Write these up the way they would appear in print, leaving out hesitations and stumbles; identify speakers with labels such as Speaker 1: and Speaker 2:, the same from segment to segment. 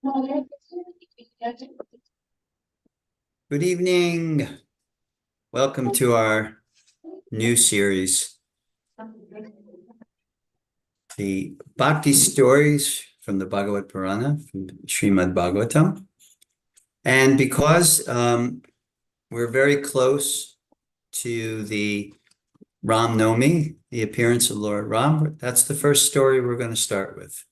Speaker 1: Good evening. Welcome to our new series, the Bhakti stories from the Bhagavat Purana, from Srimad Bhagavatam. And because we're very close to the Ram Nomi, the appearance of Lord Ram, that's the first story we're going to start with.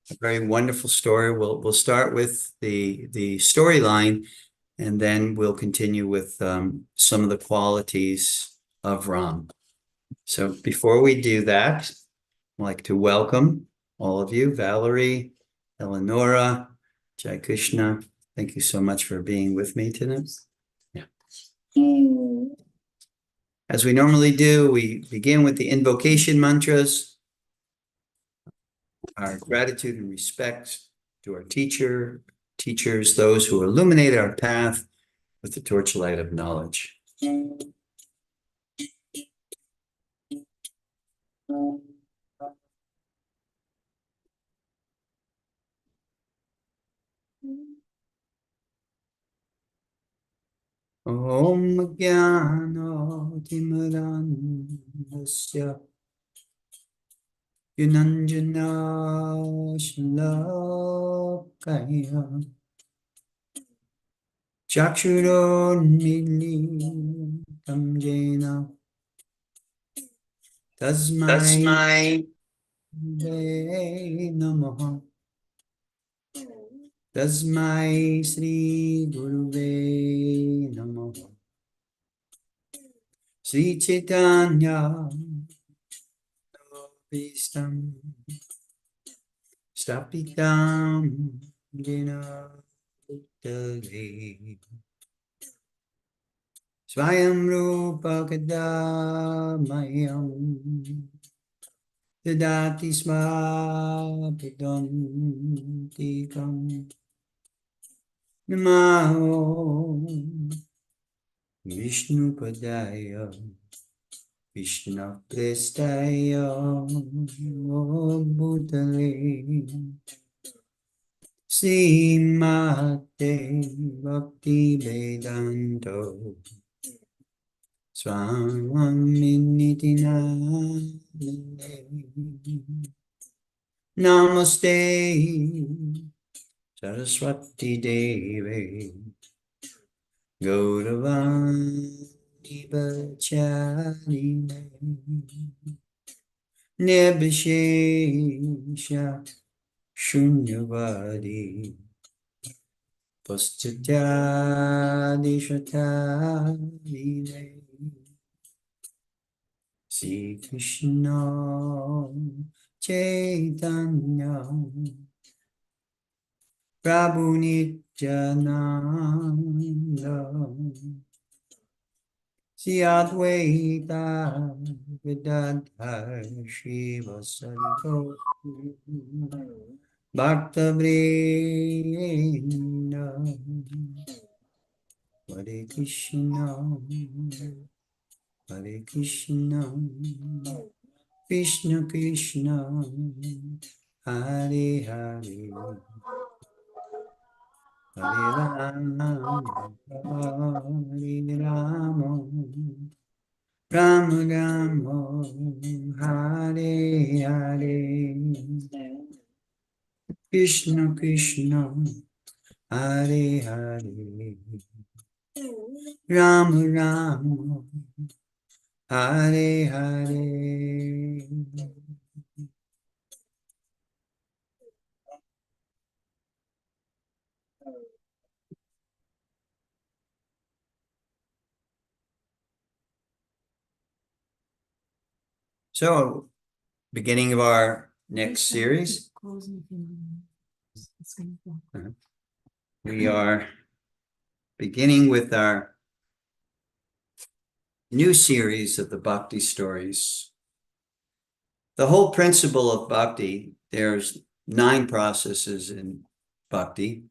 Speaker 1: A very wonderful story. We'll start with the storyline, and then we'll continue with some of the qualities of Ram. So before we do that, I'd like to welcome all of you, Valerie, Eleonora, Jai Krishna. Thank you so much for being with me tonight. Yeah. As we normally do, we begin with the invocation mantras, our gratitude and respect to our teachers, those who illuminate our path with the torchlight of knowledge. Om Jnana Timirandasya Yunanjana Shalakaya Chakshurunmilitam Jena Tasmai Namaha Tasmai Sri Guruve Namaha Sri Chaitanya Vistam Stapitam Jena Puttale Swayam Rupa Kadamayam Dadati Smapidam Tikam Namaho Vishnu Padaya Vishnu Prestaya Bhutale Srimate Bhakti Vedanto Swami Namaste Saraswati Devi Gauravani Bacharine Nirbhishesha Shunyavadi Paschatadishatarine Sri Krishna Chaitanya Prabhu Nityananda Sri Advaita Vedanta Shiva Santo Bhakta Vrinda Hare Krishna Hare Krishna Krishna Krishna Hare Hare Hare Rama Hare Rama Rama Rama Hare Hare Krishna Krishna Hare Hare Rama Rama Hare Hare. So, beginning of our next series, we are beginning with our new series of the Bhakti stories. The whole principle of Bhakti, there's 9 processes in Bhakti,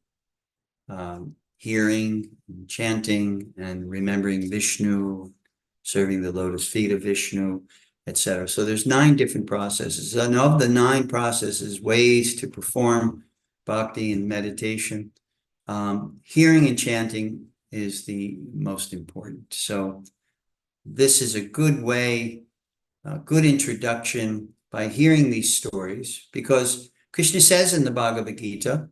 Speaker 1: hearing, and chanting, and remembering Vishnu, serving the lotus feet of Vishnu, etc. So there's 9 different processes. And of the 9 processes, ways to perform bhakti and meditation, hearing and chanting is the most important. So this is a good way, a good introduction by hearing these stories, because Krishna says in the Bhagavad Gita,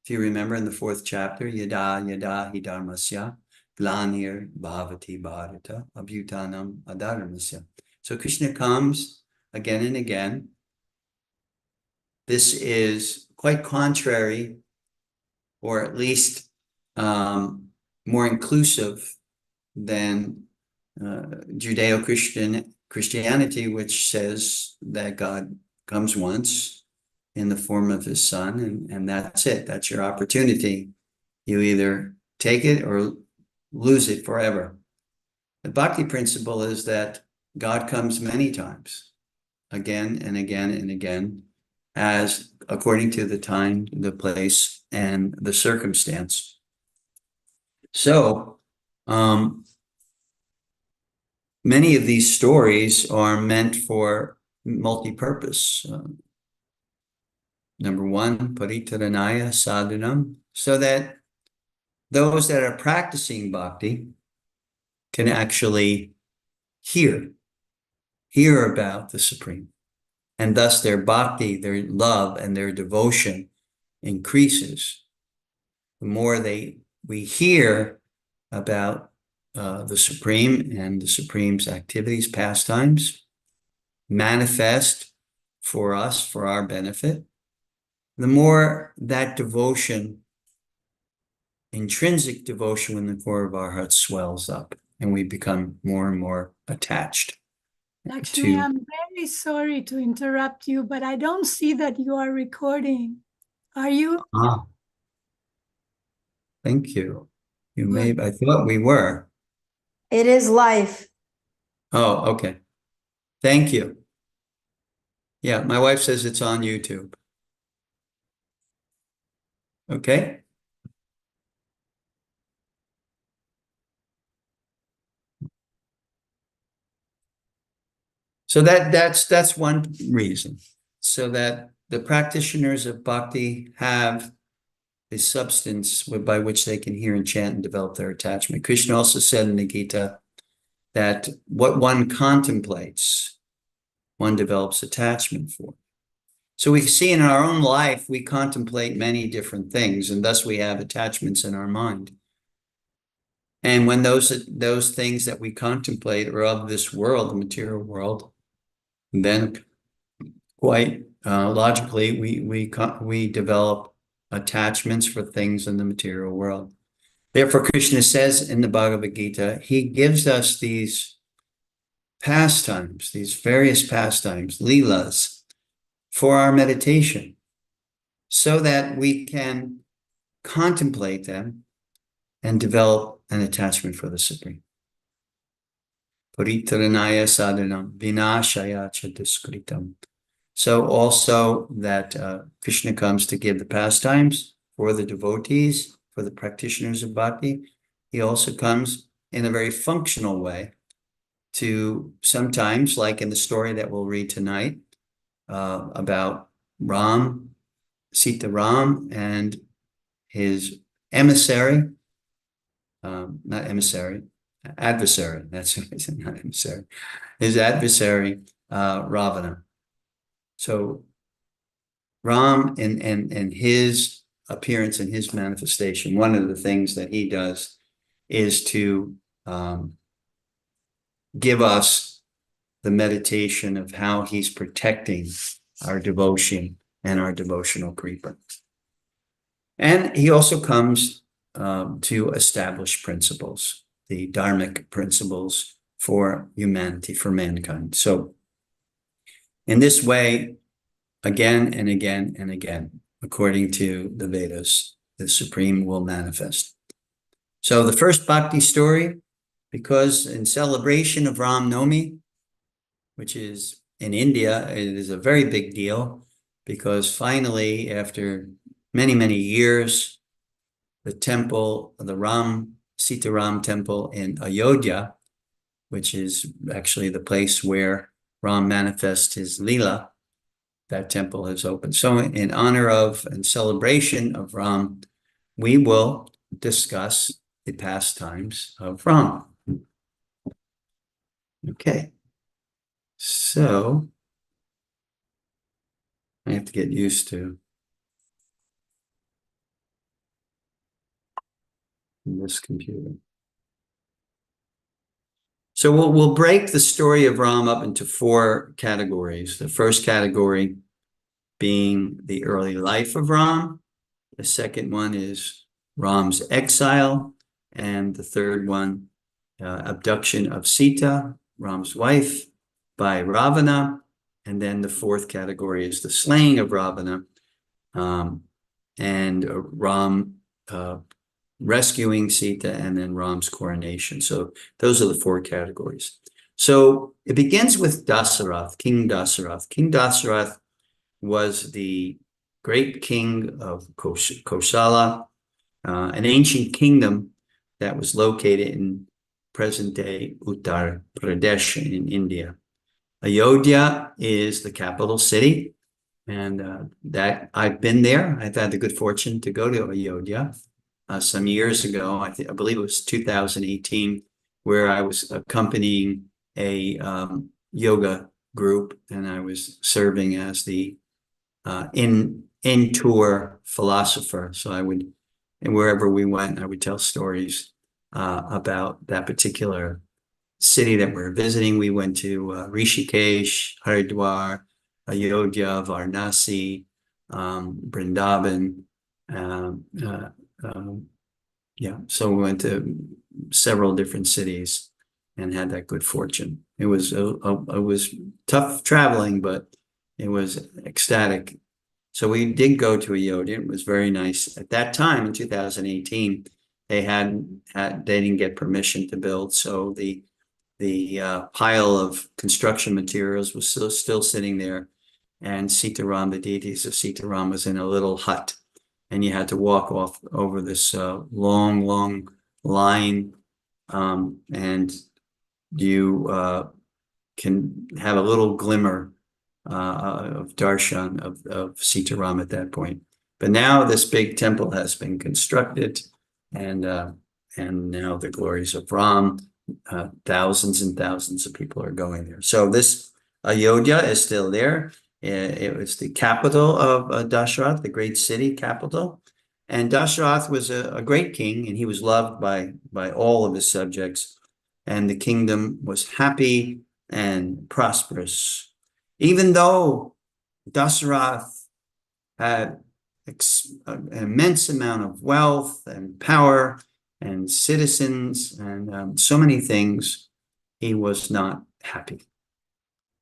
Speaker 1: if you remember in the 4th chapter, yada yada hi dharmasya glanir bhavati bharata abhyutanam adharmasya. So Krishna comes again and again. This is quite contrary, or at least more inclusive than Judeo-Christianity, which says that God comes once in the form of his son, and that's it. That's your opportunity. You either take it or lose it forever. The bhakti principle is that God comes many times, again and again and again, as according to the time, the place, and the circumstance. So, many of these stories are meant for multi-purpose. Number one, paritaranaya sadhanam, so that those that are practicing bhakti can actually hear about the Supreme. And thus their bhakti, their love, and their devotion increases. The more we hear about the Supreme and the Supreme's activities, pastimes, manifest for us, for our benefit, the more that devotion, intrinsic devotion in the core of our hearts swells up, and we become more and more attached.
Speaker 2: Lakshmi, I'm very sorry to interrupt you, but I don't see that you are recording. Are you?
Speaker 1: Thank you. I thought we were.
Speaker 3: It is live.
Speaker 1: Oh, okay. Thank you. Yeah, my wife says it's on YouTube. Okay. So that's one reason, so that the practitioners of bhakti have a substance by which they can hear and chant and develop their attachment. Krishna also said in the Gita that what one contemplates, one develops attachment for. So we see in our own life, we contemplate many different things, and thus we have attachments in our mind. And when those things that we contemplate are of this world, the material world, then quite logically, we develop attachments for things in the material world. Therefore, Krishna says in the Bhagavad Gita, he gives us these pastimes, these various pastimes, leelas, for our meditation, so that we can contemplate them and develop an attachment for the Supreme. Paritaranaya sadhanam vinashaya cha duskritam. So also that Krishna comes to give the pastimes for the devotees, for the practitioners of bhakti. He also comes in a very functional way to sometimes, like in the story that we'll read tonight, about Sita Ram and his emissary, adversary, that's what I said, not emissary, his adversary, Ravana. So Ram and his appearance and his manifestation, one of the things that he does is to give us the meditation of how he's protecting our devotion and our devotional creeper. And he also comes to establish principles, the dharmic principles for humanity, for mankind. So in this way, again and again and again, according to the Vedas, the Supreme will manifest. So the first bhakti story, because in celebration of Ram Navami, which is in India, it is a very big deal, because finally, after many, many years, the temple, the Sita Ram temple in Ayodhya, which is actually the place where Ram manifests his Leela, that temple has opened. So in honor of and celebration of Ram, we will discuss the pastimes of Ram. Okay. So I have to get used to this computer. So we'll break the story of Ram up into 4 categories. The first category being the early life of Ram. The second one is Ram's exile. And the third one, abduction of Sita, Ram's wife, by Ravana. And then the fourth category is the slaying of Ravana, and Ram rescuing Sita, and then Ram's coronation. So those are the 4 categories. So it begins with Dasarath, King Dasarath. King Dasarath was the great king of Kosala, an ancient kingdom that was located in present-day Uttar Pradesh in India. Ayodhya is the capital city, and that I've been there. I've had the good fortune to go to Ayodhya some years ago. I believe it was 2018, where I was accompanying a yoga group, and I was serving as the in-tour philosopher. So I would, and wherever we went, I would tell stories about that particular city that we're visiting. We went to Rishikesh, Haridwar, Ayodhya, Varanasi, Vrindavan. Yeah, so we went to several different cities and had that good fortune. It was tough traveling, but it was ecstatic. So we did go to Ayodhya. It was very nice. At that time, in 2018, they didn't get permission to build, so the pile of construction materials was still sitting there, and Sitaram, the deities of Sitaram, was in a little hut, and you had to walk over this long line, and you can have a little glimmer of darshan of Sitaram at that point. But now this big temple has been constructed, and now the glories of Ram. Thousands and thousands of people are going there. So this Ayodhya is still there. It was the capital of Dasharath, the great city capital. And Dasharath was a great king, and he was loved by all of his subjects. And the kingdom was happy and prosperous. Even though Dasharath had an immense amount of wealth and power and citizens and so many things, he was not happy.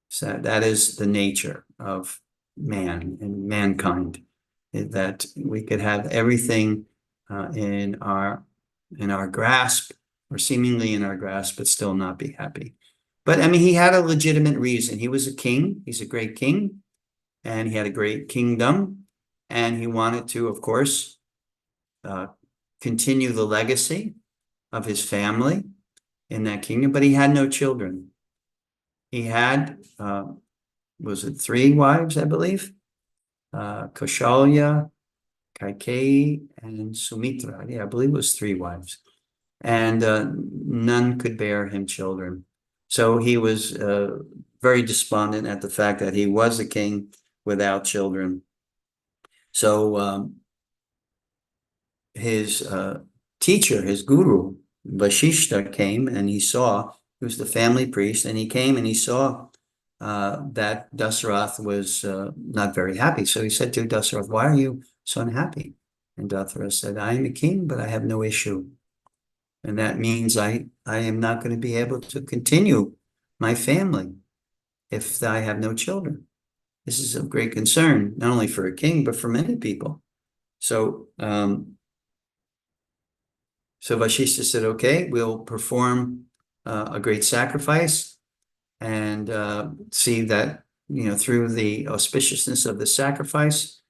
Speaker 1: So that is the nature of man and mankind, that we could have everything in our grasp, or seemingly in our grasp, but still not be happy. But I mean, he had a legitimate reason. He was a king. He's a great king, and he had a great kingdom, and he wanted to, of course, continue the legacy of his family in that kingdom, but he had no children. He had, was it 3 wives, I believe? Kaushalya, Kaikeyi, and Sumitra. Yeah, I believe it was 3 wives. And none could bear him children. So he was very despondent at the fact that he was a king without children. So his teacher, his guru, Vashishta, came, and he was the family priest, and he came and he saw that Dasarath was not very happy. So he said to Dasarath, "Why are you so unhappy?" And Dasarath said, "I am a king, but I have no issue. And that means I am not going to be able to continue my family if I have no children. This is of great concern, not only for a king, but for many people." So Vashishta said, "Okay, we'll perform a great sacrifice, and see that, through the auspiciousness of the sacrifice,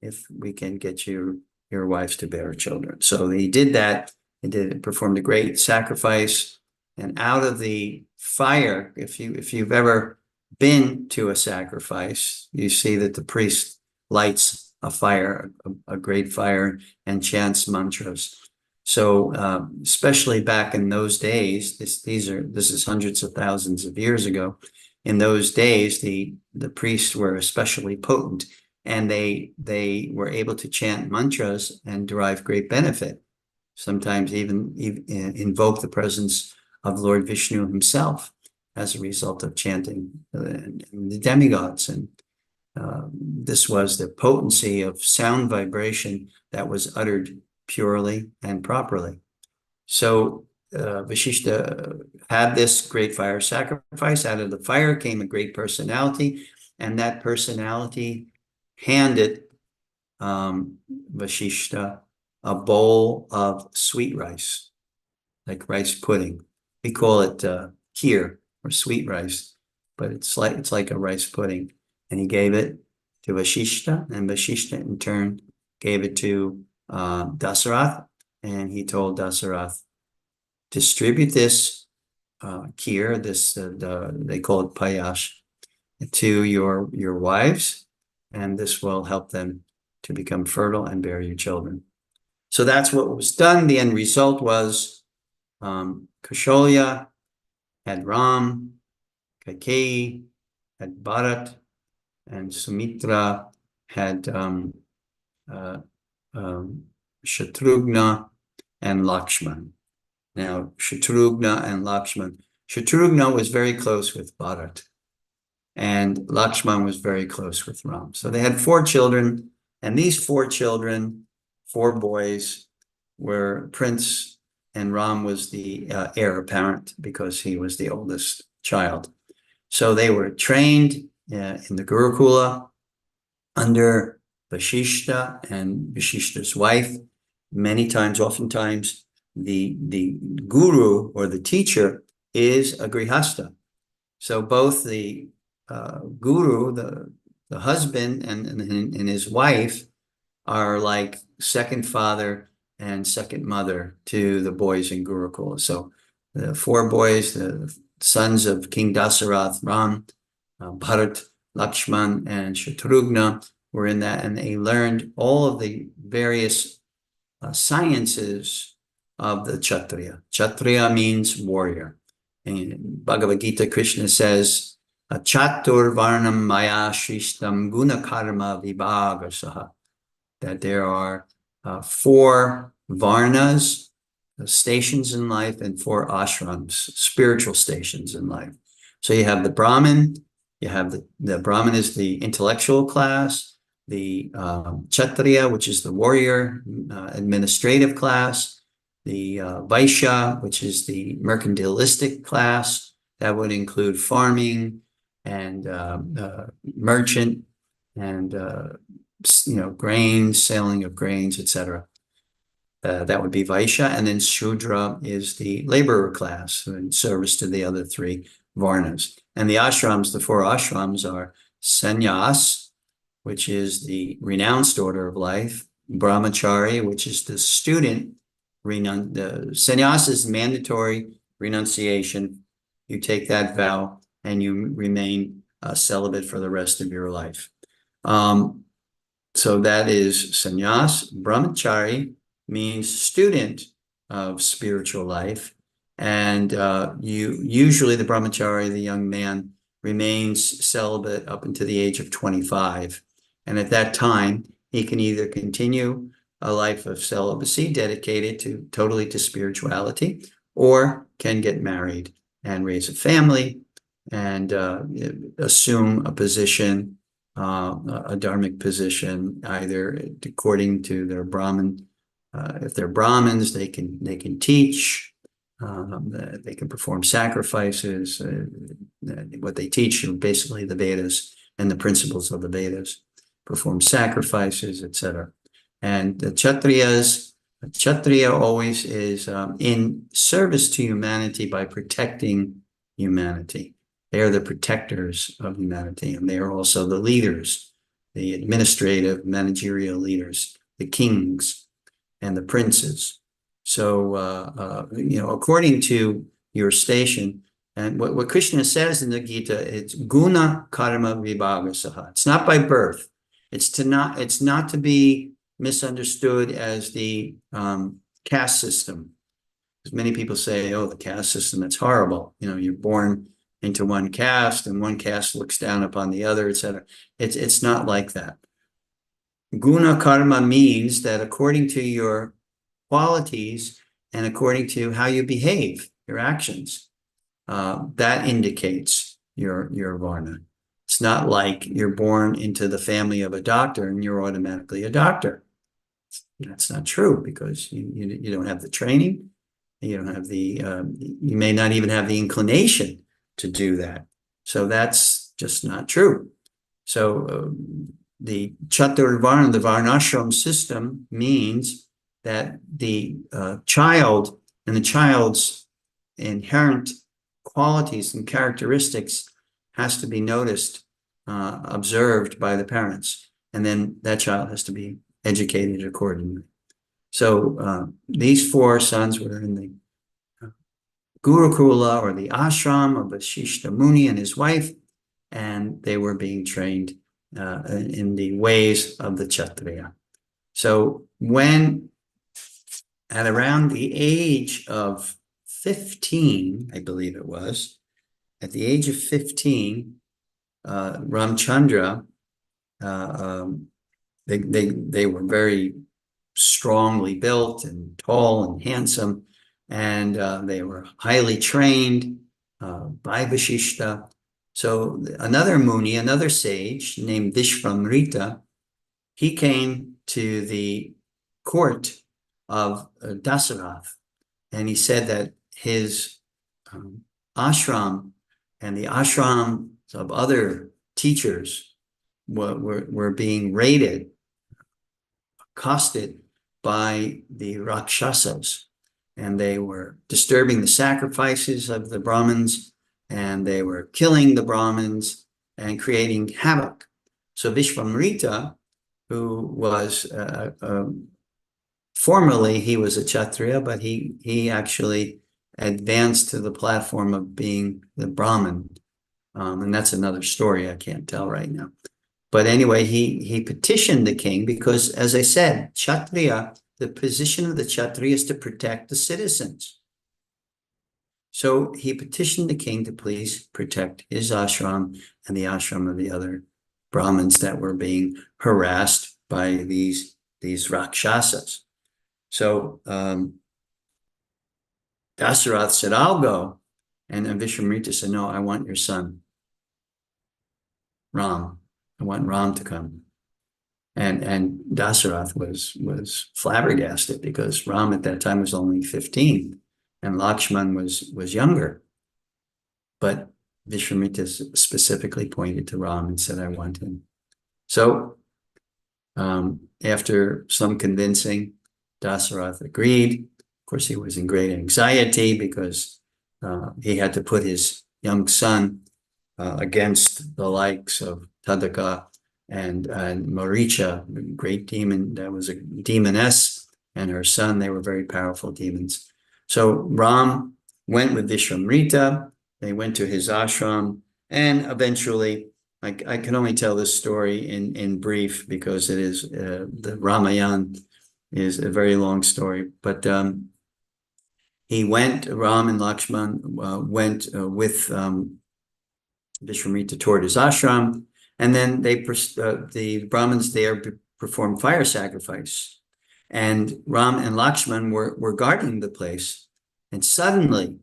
Speaker 1: if we can get your wives to bear children." So he did that. He performed a great sacrifice, and out of the fire, if you've ever been to a sacrifice, you see that the priest lights a fire, a great fire, and chants mantras. So especially back in those days, this is hundreds of thousands of years ago. In those days, the priests were especially potent, and they were able to chant mantras and derive great benefit. Sometimes even invoke the presence of Lord Vishnu himself as a result of chanting the demigods. And this was the potency of sound vibration that was uttered purely and properly. So Vashishta had this great fire sacrifice. Out of the fire came a great personality, and that personality handed Vashishta a bowl of sweet rice, like rice pudding. We call it kheer, or sweet rice, but it's like a rice pudding. And he gave it to Vashishta, and Vashishta in turn gave it to Dasarath, and he told Dasarath, distribute this kheer, they call it payash, to your wives, and this will help them to become fertile and bear you children. So that's what was done. The end result was Kaushalya had Ram, Kaikeyi had Bharat, and Sumitra had Shatrughna and Lakshman. Now, Shatrughna and Lakshman. Shatrughna was very close with Bharat, and Lakshman was very close with Ram. So they had 4 children, and these 4 children, 4 boys, were Prince, and Ram was the heir apparent because he was the oldest child. So they were trained in the Gurukula under Vashishta and Vashishta's wife. Many times, oftentimes, the guru or the teacher is a grihasta. So both the guru, the husband, and his wife are like second father and second mother to the boys in Gurukula. So the 4 boys, the sons of King Dasarath, Ram, Bharat, Lakshman, and Shatrughna were in that, and they learned all of the various sciences of the Kshatriya. Kshatriya means warrior. In Bhagavad Gita, Krishna says, Chatur Varnam Maya Shristam Guna Karma Vibhagasaha, that there are 4 Varnas, stations in life, and 4 ashrams, spiritual stations in life. So you have the Brahmin, you have the Brahmin is the intellectual class, the Kshatriya, which is the warrior, administrative class, the Vaishya, which is the mercantilistic class, that would include farming and merchant and grains, selling of grains, etc. That would be Vaishya. And then Shudra is the laborer class in service to the other 3 Varnas. And the ashrams, the 4 ashrams are Sannyas, which is the renounced order of life, Brahmachari, which is the student. The sannyas is mandatory renunciation. You take that vow and you remain celibate for the rest of your life. So that is sannyas. Brahmachari means student of spiritual life. And usually the brahmachari, the young man, remains celibate up until the age of 25. And at that time, he can either continue a life of celibacy dedicated totally to spirituality, or can get married and raise a family and assume a position, a dharmic position, either according to their Brahmin. If they're Brahmins, they can teach, they can perform sacrifices. What they teach are basically the Vedas and the principles of the Vedas, perform sacrifices, etc. And the Kshatriya always is in service to humanity by protecting humanity. They are the protectors of humanity, and they are also the leaders, the administrative, managerial leaders, the kings and the princes. So, according to your station, And what Krishna says in the Gita, it's guna karma vibhagasaha. It's not by birth. It's not to be misunderstood as the caste system. Because many people say, oh, the caste system, that's horrible. You know, you're born into one caste and one caste looks down upon the other, etc. It's not like that. Guna karma means that according to your qualities and according to how you behave, your actions, that indicates your varna. It's not like you're born into the family of a doctor and you're automatically a doctor. That's not true, because you don't have the training, you don't have the you may not even have the inclination to do that. So that's just not true. So the Chaturvarna, the Varnashram system, means that the child and the child's inherent qualities and characteristics has to be noticed, observed by the parents, and then that child has to be educated accordingly. So these four sons were in the Gurukula, or the ashram of Vasishta Muni and his wife, and they were being trained in the ways of the Kshatriya. So when at around the age of 15, I believe it was, at the age of 15, Ramchandra, they were very strongly built and tall and handsome, and they were highly trained by Vasishta. So another Muni, another sage named Vishvamrita, he came to the court of Dasarath, and he said that his ashram and the ashrams of other teachers were being raided, accosted by the Rakshasas, and they were disturbing the sacrifices of the Brahmins, and they were killing the Brahmins and creating havoc. So Vishvamrita, who was formerly he was a Kshatriya, but he actually advanced to the platform of being the Brahmin, and that's another story I can't tell right now. But anyway, he petitioned the king because, as I said, Kshatriya, the position of the Kshatriya is to protect the citizens. So he petitioned the king to please protect his ashram and the ashram of the other Brahmins that were being harassed by these Rakshasas. So Dasarath said, I'll go. And then Vishvamrita said, no, I want your son, Ram. I want Ram to come. And Dasarath was flabbergasted, because Ram at that time was only 15 and Lakshman was younger. But Vishvamrita specifically pointed to Ram and said, I want him. So after some convincing, Dasarath agreed. Of course, he was in great anxiety because he had to put his young son against the likes of Tadaka and Maricha, the great demon that was a demoness, and her son. They were very powerful demons. So Ram went with Vishvamrita. They went to his ashram, and eventually, I can only tell this story in brief, because it is the Ramayana is a very long story. But he went, Ram and Lakshman went with Vishvamrita toward his ashram, and then the Brahmins there performed fire sacrifice, and Ram and Lakshman were guarding the place, and suddenly,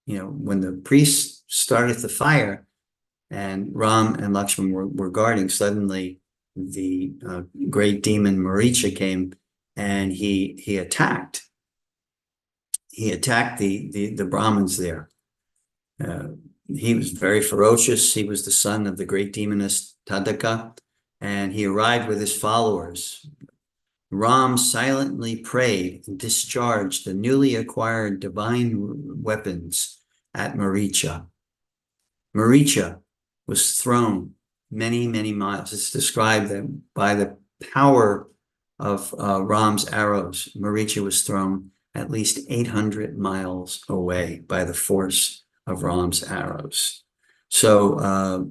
Speaker 1: when the priests started the fire, and Ram and Lakshman were guarding, suddenly the great demon Maricha came, and he attacked. He attacked the Brahmins there. He was very ferocious. He was the son of the great demoness Tadaka, and he arrived with his followers. Ram silently prayed and discharged the newly acquired divine weapons at Maricha. Maricha was thrown many, many miles. It's described that by the power of Ram's arrows, Maricha was thrown at least 800 miles away by the force of Ram's arrows. So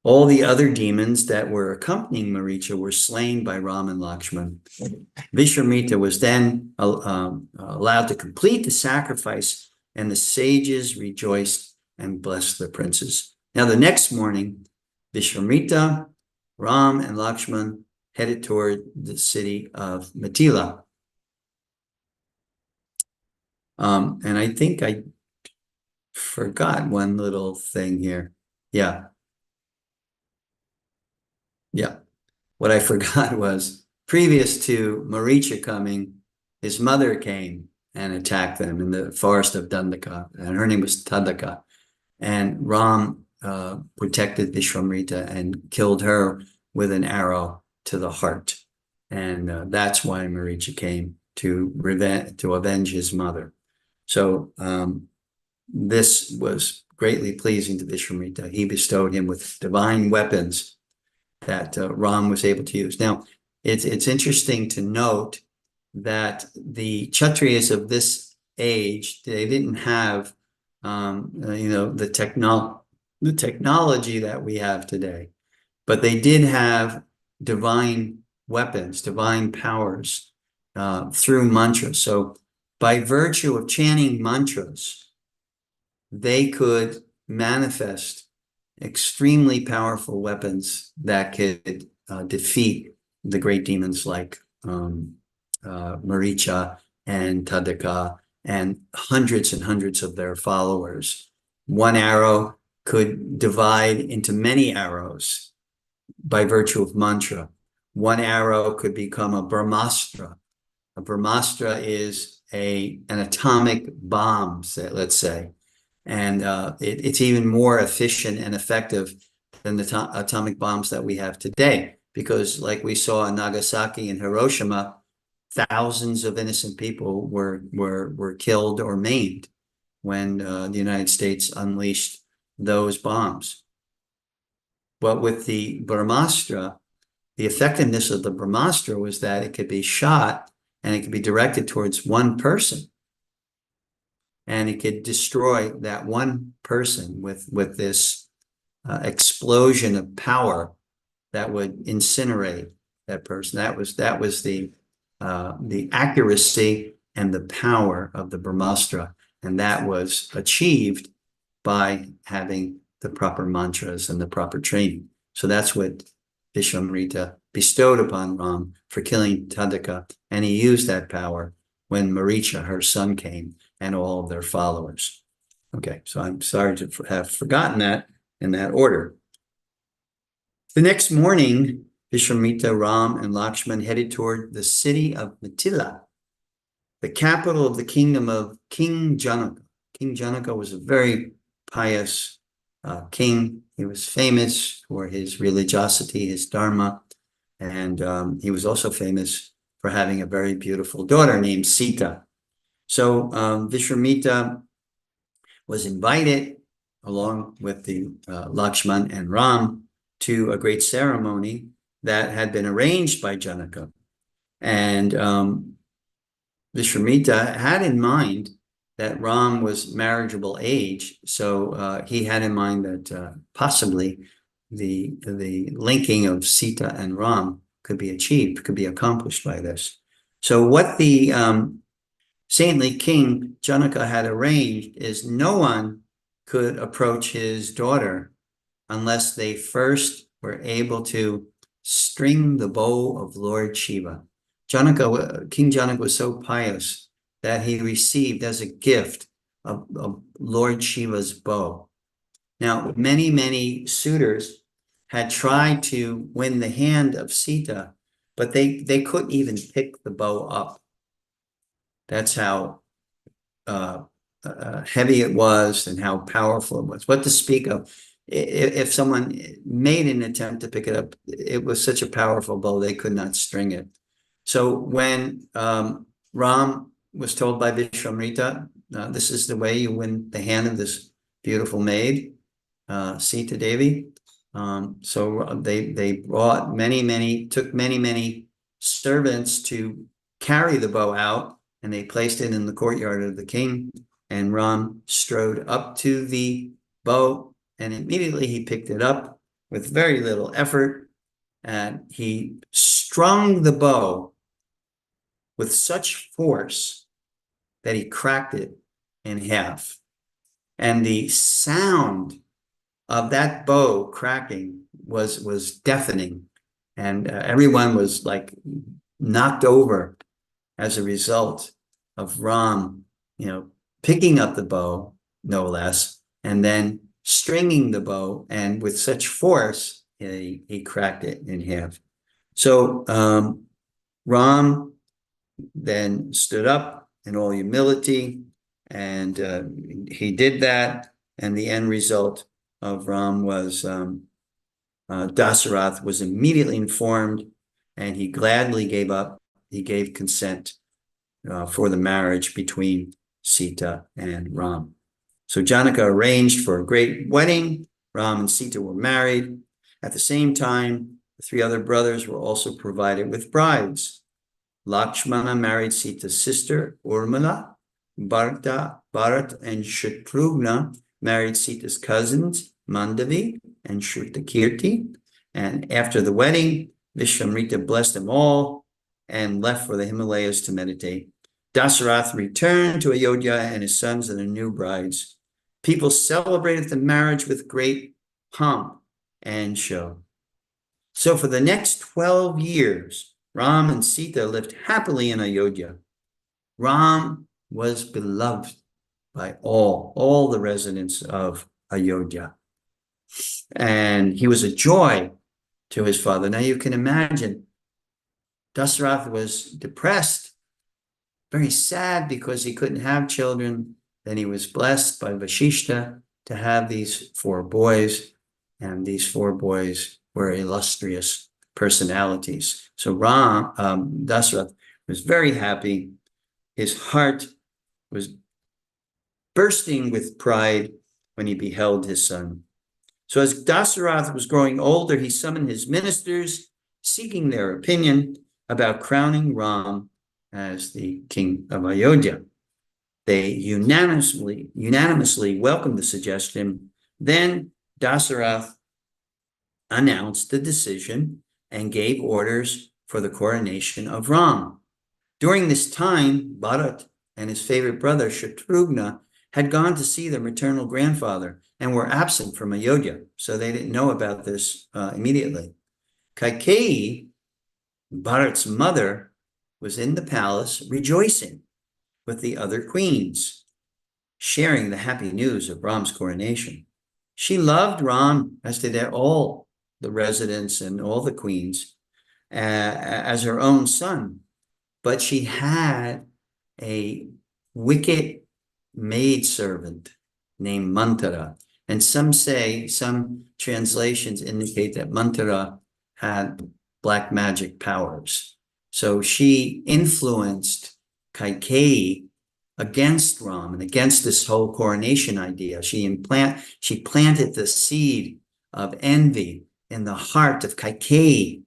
Speaker 1: all the other demons that were accompanying Maricha were slain by Ram and Lakshman. Vishwamitra was then allowed to complete the sacrifice, and the sages rejoiced and blessed the princes. Now, the next morning, Vishwamitra, Ram, and Lakshman headed toward the city of Mithila. And I think I forgot one little thing here. Yeah. What I forgot was, previous to Maricha coming, his mother came and attacked them in the forest of Dandaka, and her name was Tadaka. And Ram protected Vishwamitra and killed her with an arrow to the heart. And that's why Maricha came to avenge his mother. So this was greatly pleasing to Vishwamitra. He bestowed him with divine weapons that Ram was able to use. Now, it's interesting to note that the Kshatriyas of this age, they didn't have the technology that we have today, but they did have divine weapons, divine powers through mantras. So by virtue of chanting mantras, they could manifest extremely powerful weapons that could defeat the great demons like Maricha and Tadaka and hundreds of their followers. One arrow could divide into many arrows by virtue of mantra. One arrow could become a Brahmastra. A Brahmastra is an atomic bomb, let's say. And it's even more efficient and effective than the atomic bombs that we have today. Because like we saw in Nagasaki and Hiroshima, thousands of innocent people were killed or maimed when the United States unleashed those bombs. But with the Brahmastra, the effectiveness of the Brahmastra was that it could be shot and it could be directed towards one person. And it could destroy that one person with this explosion of power that would incinerate that person. That was the accuracy and the power of the Brahmastra, and that was achieved by having the proper mantras and the proper training. So that's what Vishwamitra bestowed upon Ram for killing Tadaka, and he used that power when Maricha, her son, came, and all of their followers. Okay, so I'm sorry to have forgotten that in that order. The next morning, Vishwamitra, Ram, and Lakshman headed toward the city of Mithila, the capital of the kingdom of King Janaka. King Janaka was a very pious king. He was famous for his religiosity, his dharma, and he was also famous for having a very beautiful daughter named Sita. So Vishwamitra was invited, along with the Lakshman and Ram, to a great ceremony that had been arranged by Janaka. And Vishwamitra had in mind that Ram was marriageable age, so he had in mind that possibly the linking of Sita and Ram could be achieved, could be accomplished by this. So what the saintly king Janaka had arranged is no one could approach his daughter unless they first were able to string the bow of Lord Shiva. King Janaka was so pious that he received as a gift of Lord Shiva's bow. Now, many suitors had tried to win the hand of Sita, but they couldn't even pick the bow up. That's how heavy it was and how powerful it was. What to speak of, if someone made an attempt to pick it up, it was such a powerful bow, they could not string it. So when Ram was told by Vishwamitra, this is the way you win the hand of this beautiful maid, Sita Devi. So they brought took many servants to carry the bow out and they placed it in the courtyard of the king. And Ram strode up to the bow, and immediately he picked it up with very little effort, and he strung the bow with such force that he cracked it in half. And the sound of that bow cracking was deafening, and everyone was like knocked over as a result of Ram, picking up the bow, no less, and then stringing the bow, and with such force, he cracked it in half. So Ram then stood up in all humility, and he did that, and the end result of Ram was Dasarath was immediately informed, and he gladly gave consent for the marriage between Sita and Ram. So Janaka arranged for a great wedding. Ram and Sita were married. At the same time, the three other brothers were also provided with brides. Lakshmana married Sita's sister, Urmila. Bharat and Shatrughna married Sita's cousins, Mandavi and Shrutakirti. And after the wedding, Vishwamrita blessed them all and left for the Himalayas to meditate. Dasarath returned to Ayodhya and his sons and their new brides. People celebrated the marriage with great pomp and show. So for the next 12 years, Ram and Sita lived happily in Ayodhya. Ram was beloved by all the residents of Ayodhya. And he was a joy to his father. Now you can imagine, Dasarath was depressed, very sad because he couldn't have children. Then he was blessed by Vashishta to have these 4 boys, and these 4 boys were illustrious personalities. So Dasarath was very happy. His heart was bursting with pride when he beheld his son. So as Dasarath was growing older, he summoned his ministers, seeking their opinion about crowning Ram as the king of Ayodhya. They unanimously welcomed the suggestion. Then Dasarath announced the decision and gave orders for the coronation of Ram. During this time, Bharat and his favorite brother Shatrughna had gone to see their maternal grandfather and were absent from Ayodhya, so they didn't know about this immediately. Kaikeyi, Bharat's mother, was in the palace rejoicing with the other queens, sharing the happy news of Ram's coronation. She loved Ram, as did all the residents and all the queens, as her own son. But she had a wicked maidservant named Mantara. And some translations indicate that Mantara had black magic powers. So she influenced Kaikeyi against Ram and against this whole coronation idea. She planted the seed of envy in the heart of Kaikeyi,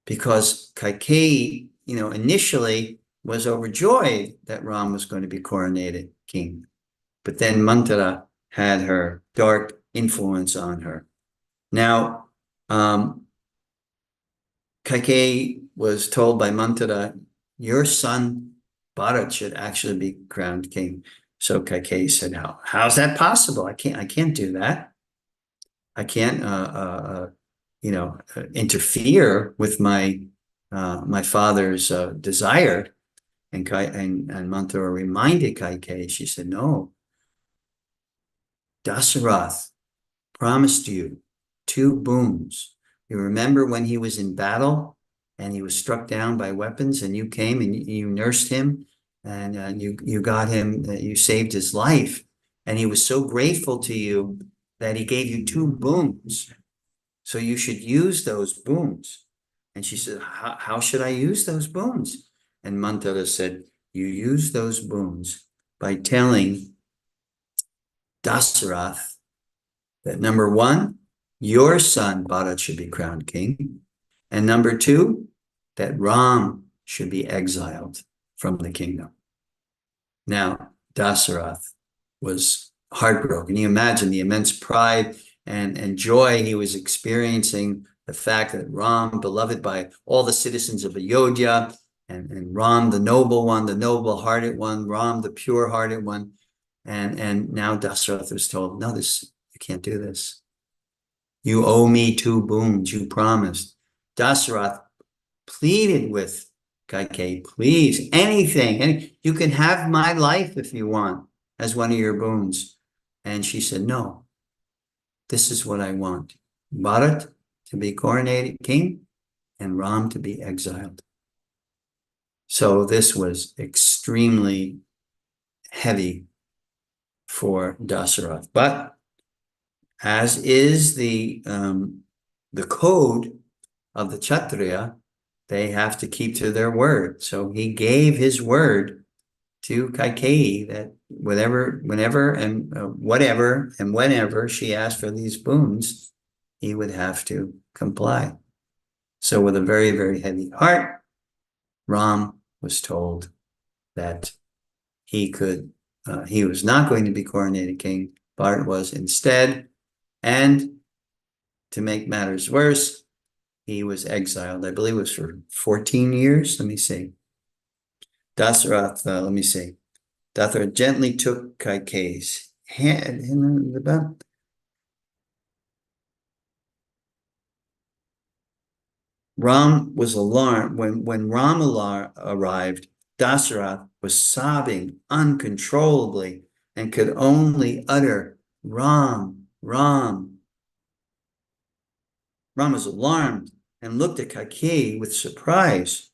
Speaker 1: because Kaikeyi, initially was overjoyed that Ram was going to be coronated king. But then Mantara had her dark influence on her. Now, Kaikeyi was told by Mantara, your son Bharat should actually be crowned king. So Kaikeyi said, how's that possible? I can't do that. I can't interfere with my father's desire. And Mantara reminded Kaikeyi, she said, no, Dasarath promised you 2 boons. You remember when he was in battle and he was struck down by weapons, and you came and you nursed him, and you got him, you saved his life. And he was so grateful to you that he gave you 2 boons. So you should use those boons. And she said, how should I use those boons? And Mantara said, you use those boons by telling Dasarath that, number 1, your son Bharat should be crowned king, and number 2, that Ram should be exiled from the kingdom. Now, Dasarath was heartbroken. Can you imagine the immense pride and joy he was experiencing, the fact that Ram, beloved by all the citizens of Ayodhya, and Ram, the noble one, the noble-hearted one, Ram, the pure-hearted one, and now Dasarath was told, no, you can't do this. You owe me 2 boons, you promised. Dasarath pleaded with Kaikeyi, please, anything, you can have my life if you want as one of your boons. And she said, no, this is what I want. Bharat to be coronated king and Ram to be exiled. So this was extremely heavy for Dasarath. But as is the code of the Kshatriya, they have to keep to their word. So he gave his word to Kaikeyi that whenever she asked for these boons, he would have to comply. So with a very, very heavy heart, Ram was told that he was not going to be coronated king. Bharat was instead. And to make matters worse, he was exiled. I believe it was for 14 years. Let me see. Dasarath, Dasarath gently took Kaikeyi's hand in the back. Ram was alarmed. When Ram arrived, Dasarath was sobbing uncontrollably and could only utter, Ram, Ram. Ram was alarmed and looked at Kaikeyi with surprise.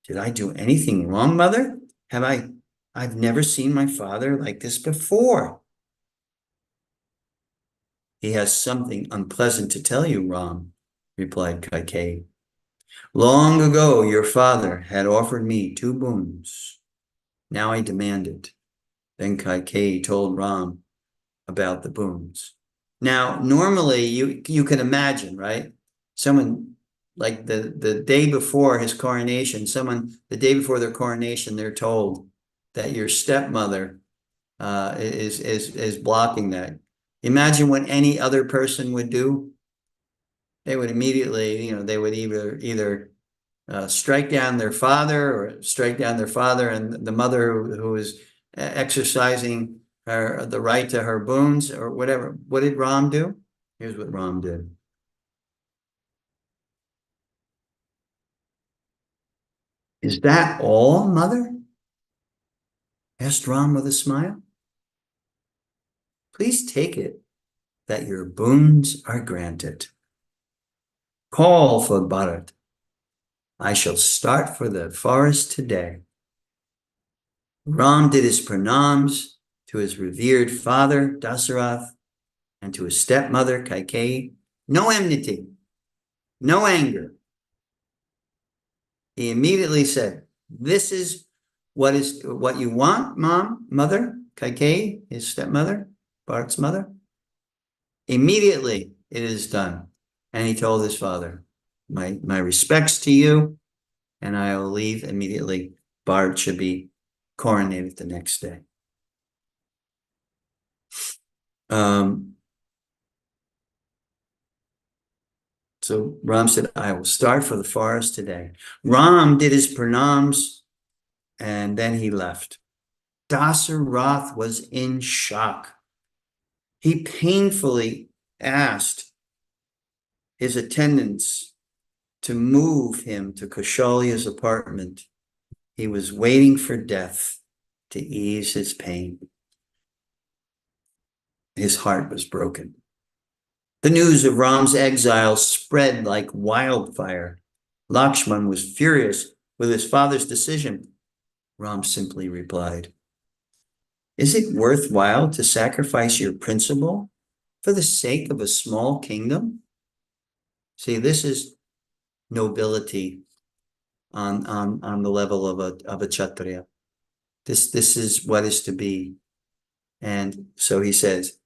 Speaker 1: Did I do anything wrong, mother? I've never seen my father like this before. He has something unpleasant to tell you, Ram, replied Kaikeyi. Long ago, your father had offered me 2 boons. Now I demand it. Then Kaikeyi told Ram about the boons. Now, normally, you can imagine, right? Someone, like the day before his coronation, the day before their coronation, they're told that your stepmother is blocking that. Imagine what any other person would do. They would immediately, they would either strike down their father or strike down their father and the mother who is exercising the right to her boons or whatever. What did Ram do? Here's what Ram did. Is that all, mother? Asked Ram with a smile. Please take it that your boons are granted. Call for Bharat. I shall start for the forest today. Ram did his pranams to his revered father, Dasarath, and to his stepmother, Kaikeyi. No enmity, no anger. He immediately said, this is what you want, mother, Kaikeyi, his stepmother, Bharat's mother. Immediately it is done. And he told his father, my respects to you, and I will leave immediately. Bharat should be coronated the next day. So Ram said, I will start for the forest today. Ram did his pranams and then he left. Dasarath was in shock. He painfully asked his attendants to move him to Kaushalya's apartment. He was waiting for death to ease his pain. His heart was broken. The news of Ram's exile spread like wildfire. Lakshman was furious with his father's decision. Ram simply replied, is it worthwhile to sacrifice your principle for the sake of a small kingdom? See, this is nobility on the level of a Kshatriya. This is what is to be. And so he says,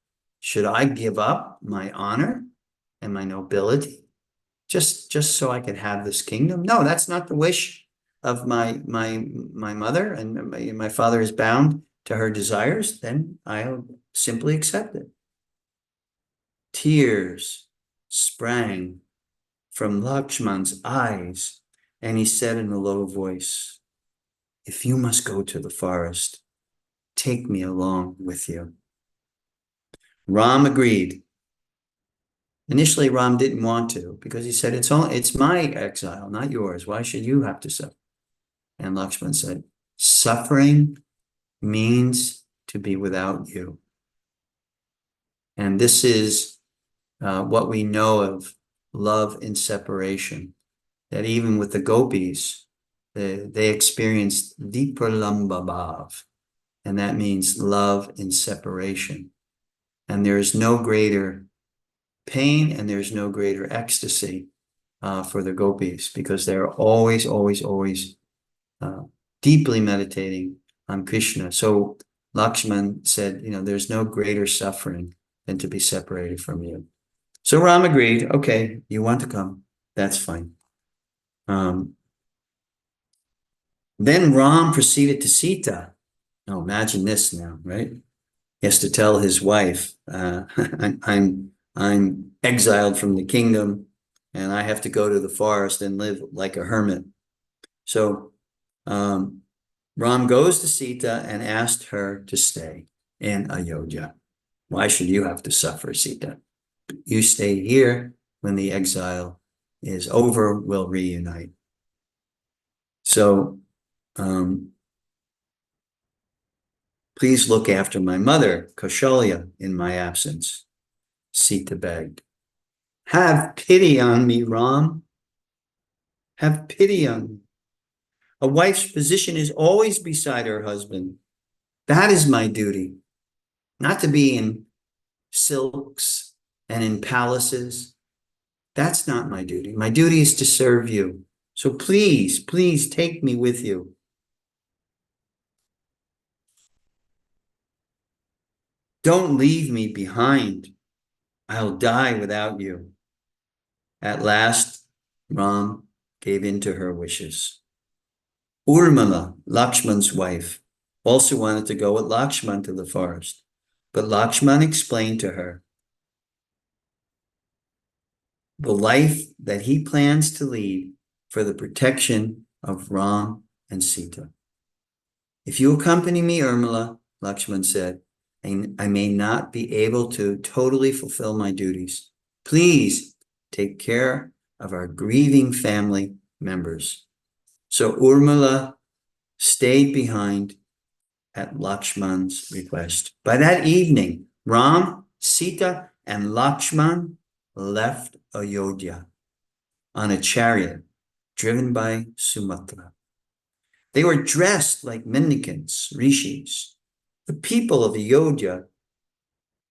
Speaker 1: should I give up my honor and my nobility just so I could have this kingdom? No, that's not the wish of my mother, and my father is bound to her desires, then I'll simply accept it. Tears sprang from Lakshman's eyes, and he said in a low voice, "If you must go to the forest, take me along with you." Ram agreed. Initially, Ram didn't want to, because he said, it's my exile, not yours. Why should you have to suffer? And Lakshman said, suffering means to be without you. And this is what we know of love in separation, that even with the gopis, they experienced vipralamba bhav, and that means love in separation. And there is no greater pain and there's no greater ecstasy for the gopis, because they're always deeply meditating on Krishna. So Lakshman said, there's no greater suffering than to be separated from you. So Ram agreed, okay, you want to come, that's fine. Then Ram proceeded to Sita. Oh, imagine this now, right? He has to tell his wife, I'm exiled from the kingdom and I have to go to the forest and live like a hermit. So Ram goes to Sita and asked her to stay in Ayodhya. Why should you have to suffer, Sita? You stay here. When the exile is over, we'll reunite. So please look after my mother, Kaushalya, in my absence, Sita begged. Have pity on me, Ram. Have pity on me. A wife's position is always beside her husband. That is my duty. Not to be in silks and in palaces. That's not my duty. My duty is to serve you. So please take me with you. Don't leave me behind. I'll die without you. At last, Ram gave in to her wishes. Urmila, Lakshman's wife, also wanted to go with Lakshman to the forest, but Lakshman explained to her the life that he plans to lead for the protection of Ram and Sita. If you accompany me, Urmila, Lakshman said, I may not be able to totally fulfill my duties. Please take care of our grieving family members. So Urmila stayed behind at Lakshman's request. By that evening, Ram, Sita, and Lakshman left Ayodhya on a chariot driven by Sumatra. They were dressed like mendicants, rishis. The people of Ayodhya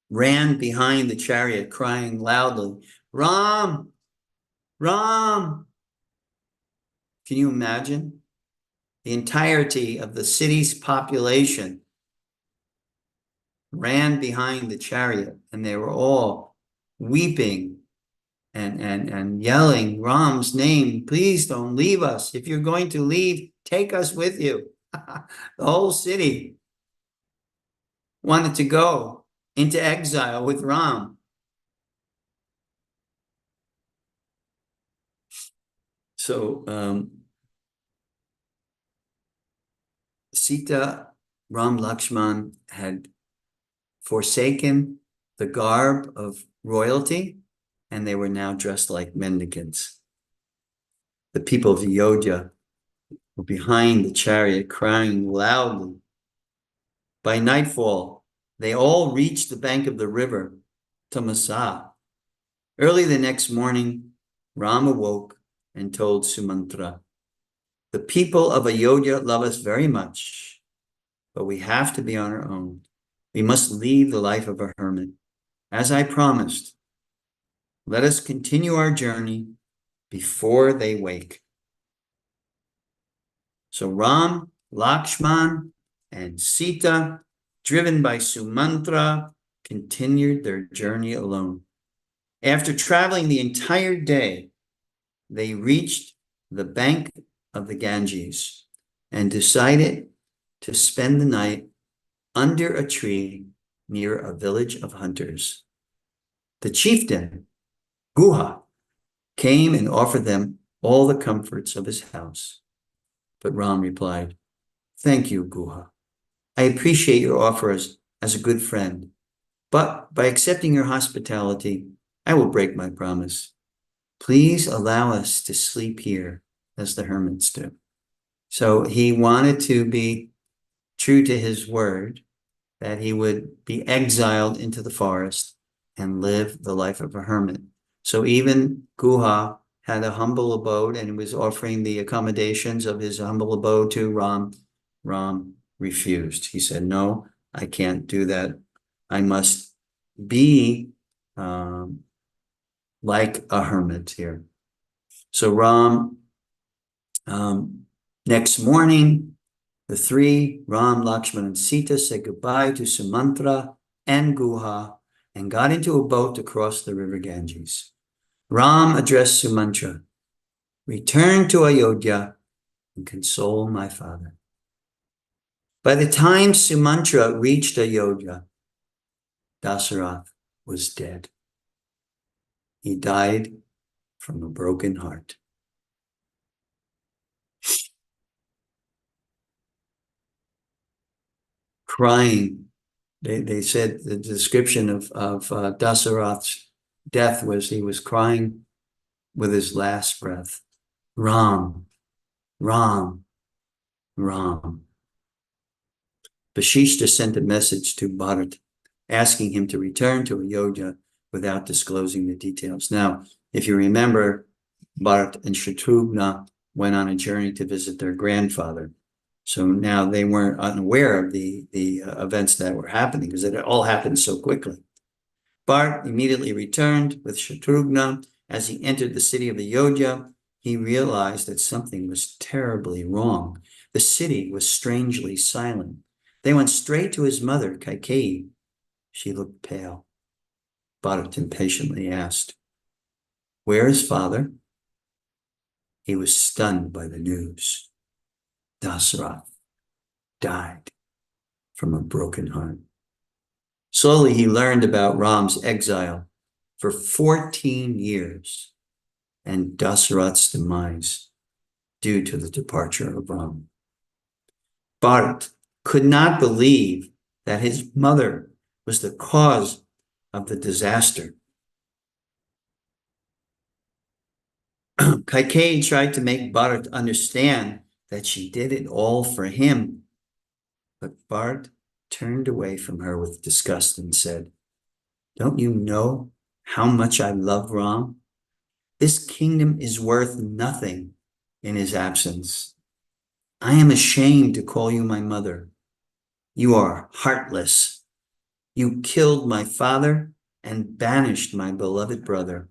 Speaker 1: ran behind the chariot, crying loudly, Ram, Ram. Can you imagine? The entirety of the city's population ran behind the chariot, and they were all weeping and yelling Ram's name. Please don't leave us. If you're going to leave, take us with you. The whole city wanted to go into exile with Ram. So Sita, Ram, Lakshman had forsaken the garb of royalty, and they were now dressed like mendicants. The people of Ayodhya were behind the chariot, crying loudly. By nightfall, they all reached the bank of the river, Tamasa. Early the next morning, Ram awoke and told Sumatra, the people of Ayodhya love us very much, but we have to be on our own. We must lead the life of a hermit. As I promised, let us continue our journey before they wake. So Ram, Lakshman, and Sita, driven by Sumatra, continued their journey alone. After traveling the entire day, they reached the bank of the Ganges and decided to spend the night under a tree near a village of hunters. The chieftain, Guha, came and offered them all the comforts of his house. But Ram replied, "Thank you, Guha. I appreciate your offer as a good friend, but by accepting your hospitality, I will break my promise. Please allow us to sleep here as the hermits do." So he wanted to be true to his word that he would be exiled into the forest and live the life of a hermit. So even Guha had a humble abode and was offering the accommodations of his humble abode to Ram. Ram refused. He said, "No, I can't do that. I must be like a hermit here." So Ram, next morning, the three, Ram, Lakshman, and Sita, said goodbye to Sumantra and Guha and got into a boat to cross the river Ganges. Ram addressed Sumantra, "Return to Ayodhya and console my father." By the time Sumantra reached Ayodhya, Dasarath was dead. He died from a broken heart. Crying. They said the description of Dasarath's death was he was crying with his last breath. Ram, Ram, Ram. Vashishta sent a message to Bharat asking him to return to Ayodhya without disclosing the details. Now, if you remember, Bharat and Shatrughna went on a journey to visit their grandfather. So now they weren't unaware of the events that were happening because it all happened so quickly. Bharat immediately returned with Shatrughna. As he entered the city of Ayodhya, he realized that something was terribly wrong. The city was strangely silent. They went straight to his mother, Kaikeyi. She looked pale. Bharat impatiently asked, "Where is father?" He was stunned by the news. Dasarath died from a broken heart. Slowly, he learned about Ram's exile for 14 years and Dasarath's demise due to the departure of Ram. Bharat could not believe that his mother was the cause of the disaster. Kaikeyi tried to make Bharat understand that she did it all for him, but Bharat turned away from her with disgust and said, "Don't you know how much I love Ram? This kingdom is worth nothing in his absence. I am ashamed to call you my mother. You are heartless. You killed my father and banished my beloved brother.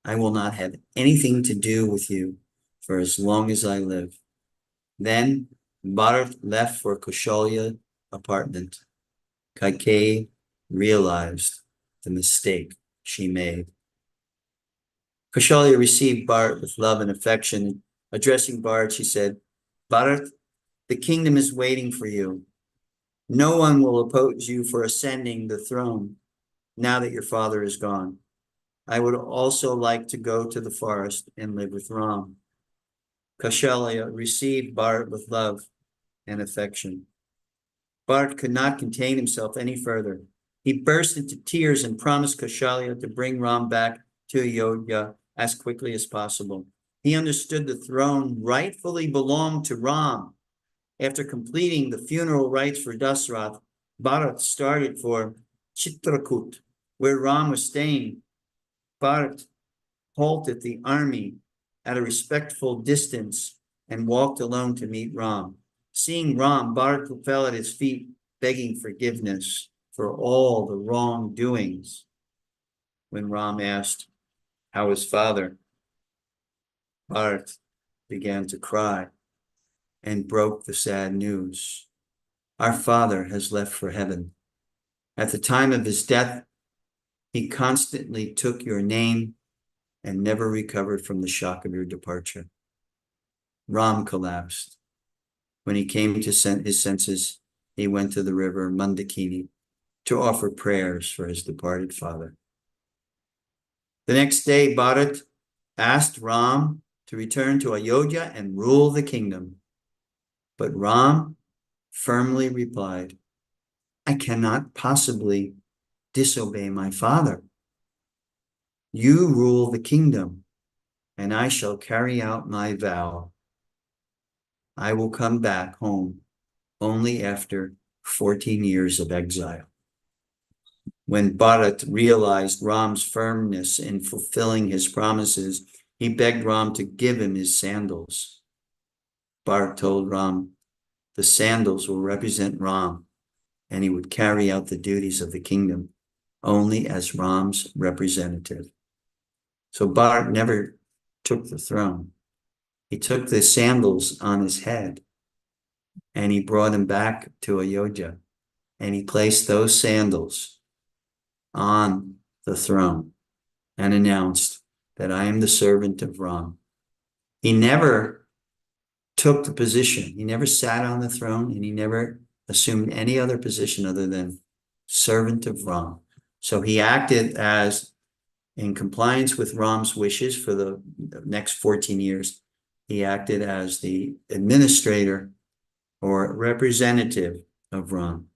Speaker 1: I will not have anything to do with you for as long as I live." Then Bharat left for Kaushalya's apartment. Kaikeyi realized the mistake she made. Kaushalya received Bharat with love and affection. Addressing Bharat, she said, "Bharat, the kingdom is waiting for you. No one will oppose you for ascending the throne now that your father is gone. I would also like to go to the forest and live with Ram." Kaushalya received Bharat with love and affection. Bharat could not contain himself any further. He burst into tears and promised Kaushalya to bring Ram back to Ayodhya as quickly as possible. He understood the throne rightfully belonged to Ram. After completing the funeral rites for Dasarath, Bharat started for Chitrakoot, where Ram was staying. Bharat halted the army at a respectful distance and walked alone to meet Ram. Seeing Ram, Bharat fell at his feet, begging forgiveness for all the wrongdoings. When Ram asked how his father, Bharat began to cry and broke the sad news. "Our father has left for heaven. At the time of his death, he constantly took your name and never recovered from the shock of your departure. Ram collapsed. When he came to his senses, he went to the river Mandakini to offer prayers for his departed father. The next day, Bharat asked Ram to return to Ayodhya and rule the kingdom. But Ram firmly replied, I cannot possibly disobey my father. You rule the kingdom, and I shall carry out my vow. I will come back home only after 14 years of exile. When Bharat realized Ram's firmness in fulfilling his promises, he begged Ram to give him his sandals. Bharat told Ram the sandals will represent Ram, and he would carry out the duties of the kingdom only as Ram's representative. So Bharat never took the throne. He took the sandals on his head, and he brought him back to Ayodhya, and he placed those sandals on the throne and announced that I am the servant of Ram. He never took the position. He never sat on the throne, and he never assumed any other position other than servant of Ram. So he acted as in compliance with Ram's wishes for the next 14 years. He acted as the administrator or representative of Ram.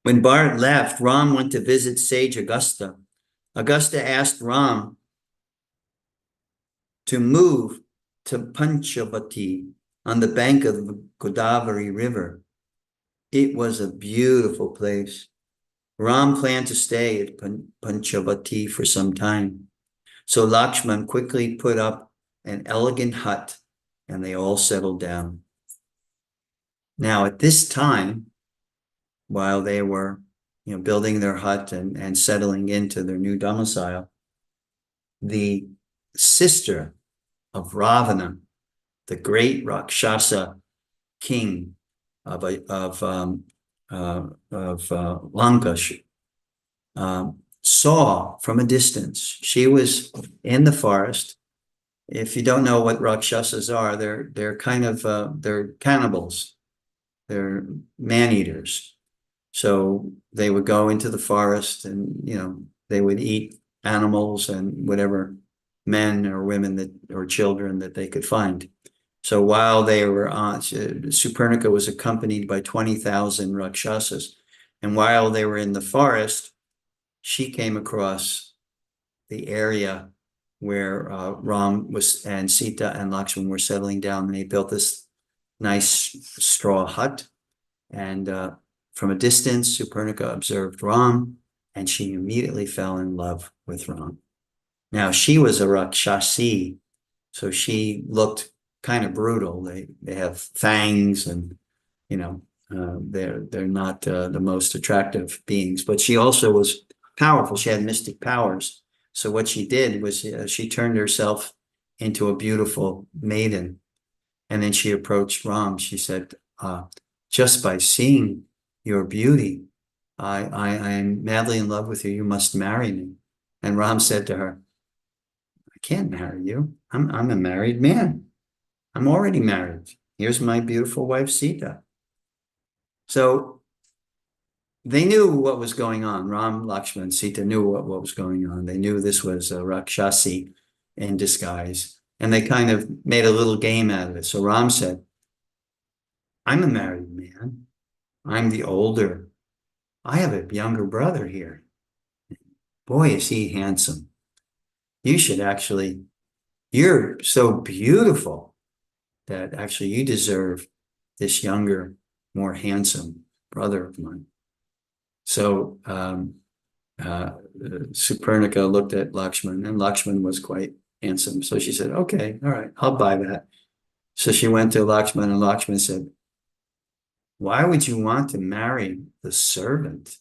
Speaker 1: When Bharat left, Ram went to visit sage Augusta. Augusta asked Ram to move to Panchavati on the bank of the Godavari River. It was a beautiful place. Ram planned to stay at Panchavati for some time. So Lakshman quickly put up an elegant hut, and they all settled down. Now, at this time, while they were building their hut and settling into their new domicile, the sister of Ravana, the great Rakshasa king of Lanka, saw from a distance. She was in the forest. If you don't know what Rakshasas are, they're kind of they're cannibals. They're man-eaters. So they would go into the forest, and they would eat animals and whatever men or women or children that they could find. So while they were on, Suparnika was accompanied by 20,000 Rakshasas. And while they were in the forest, she came across the area where Ram was and Sita and Lakshman were settling down, and they built this nice straw hut. And from a distance, Suparnika observed Ram, and she immediately fell in love with Ram. Now, she was a Rakshasi, so she looked kind of brutal. They have fangs, and they're not the most attractive beings. But she also was powerful. She had mystic powers. So what she did was she turned herself into a beautiful maiden, and then she approached Ram. She said, just by seeing your beauty, I am madly in love with you. You must marry me. And Ram said to her, I can't marry you. I'm a married man. I'm already married. Here's my beautiful wife, Sita. So they knew what was going on. Ram, Lakshman, Sita knew what was going on. They knew this was a Rakshasi in disguise. And they kind of made a little game out of it. So Ram said, I'm a married man. I'm the older. I have a younger brother here. Boy, is he handsome. You should actually, you're so beautiful that actually you deserve this younger, more handsome brother of mine. So Suparnika looked at Lakshman, and Lakshman was quite handsome. So she said, okay, all right, I'll buy that. So she went to Lakshman, and Lakshman said, why would you want to marry the servant?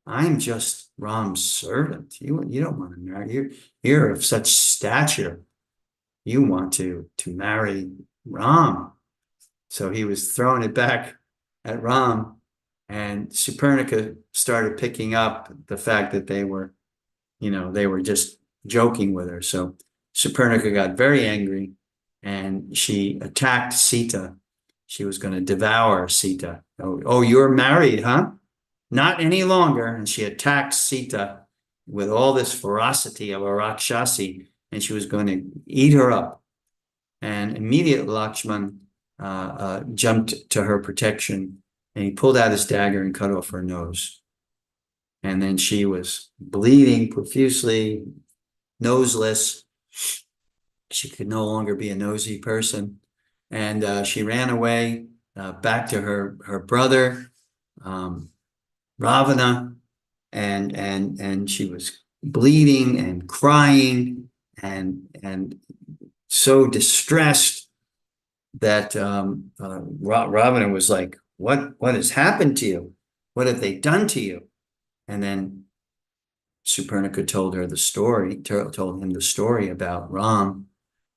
Speaker 1: I'm just Ram's servant. You don't want to marry. You're of such stature. You want to marry Ram. So he was throwing it back at Ram. And Supernica started picking up the fact that they were just joking with her. So Supernica got very angry and she attacked Sita. She was going to devour Sita. Oh, you're married, huh? Not any longer. And she attacked Sita with all this ferocity of a Rakshasi, and she was going to eat her up. And immediately Lakshman jumped to her protection, and he pulled out his dagger and cut off her nose. And then she was bleeding profusely, noseless. She could no longer be a nosy person. And she ran away back to her brother, Ravana, and she was bleeding and crying and so distressed that Ravana was like, what has happened to you? What have they done to you? And then Supernica told him the story about Ram,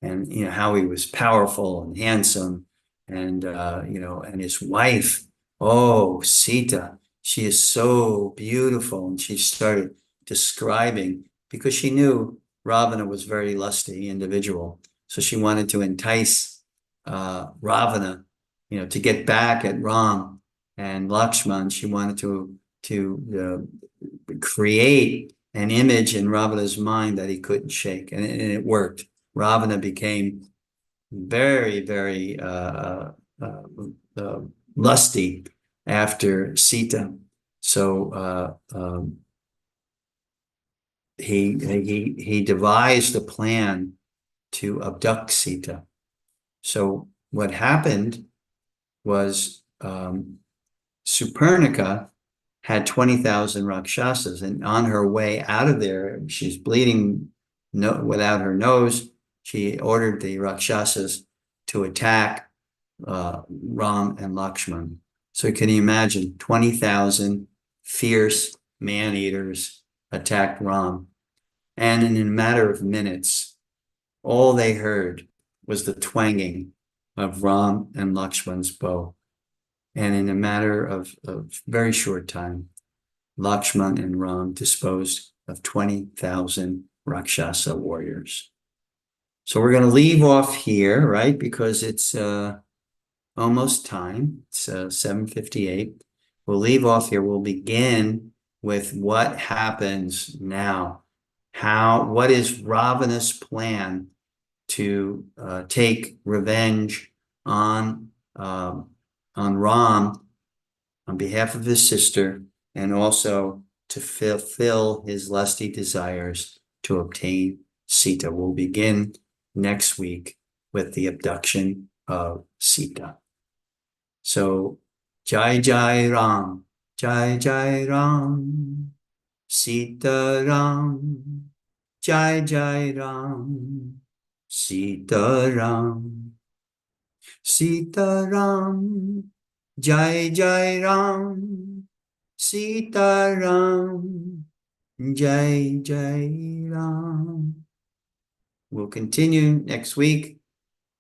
Speaker 1: and how he was powerful and handsome, and and his wife, oh, Sita, she is so beautiful. And she started describing, because she knew Ravana was a very lusty individual, so she wanted to entice Ravana, to get back at Ram and Lakshman. She wanted to create an image in Ravana's mind that he couldn't shake, and it worked. Ravana became very, very lusty after Sita. So he devised a plan to abduct Sita. So what happened was Supernica had 20,000 Rakshasas, and on her way out of there, she's bleeding without her nose. She ordered the Rakshasas to attack Ram and Lakshman. So can you imagine 20,000 fierce man-eaters attacked Ram, and in a matter of minutes, all they heard was the twanging of Ram and Lakshman's bow. And in a matter of very short time, Lakshman and Ram disposed of 20,000 Rakshasa warriors. So we're going to leave off here, right? Because it's almost time. It's 7:58. We'll leave off here. We'll begin with what happens now. What is Ravana's plan to take revenge on Ram on behalf of his sister, and also to fulfill his lusty desires to obtain Sita. We'll begin next week with the abduction of Sita. So, Jai Jai Ram, Jai Jai Ram, Sita Ram, Jai Jai Ram, Sita Ram, Sita Ram, Jai Jai Ram, Sita Ram, Jai Jai Ram. We'll continue next week.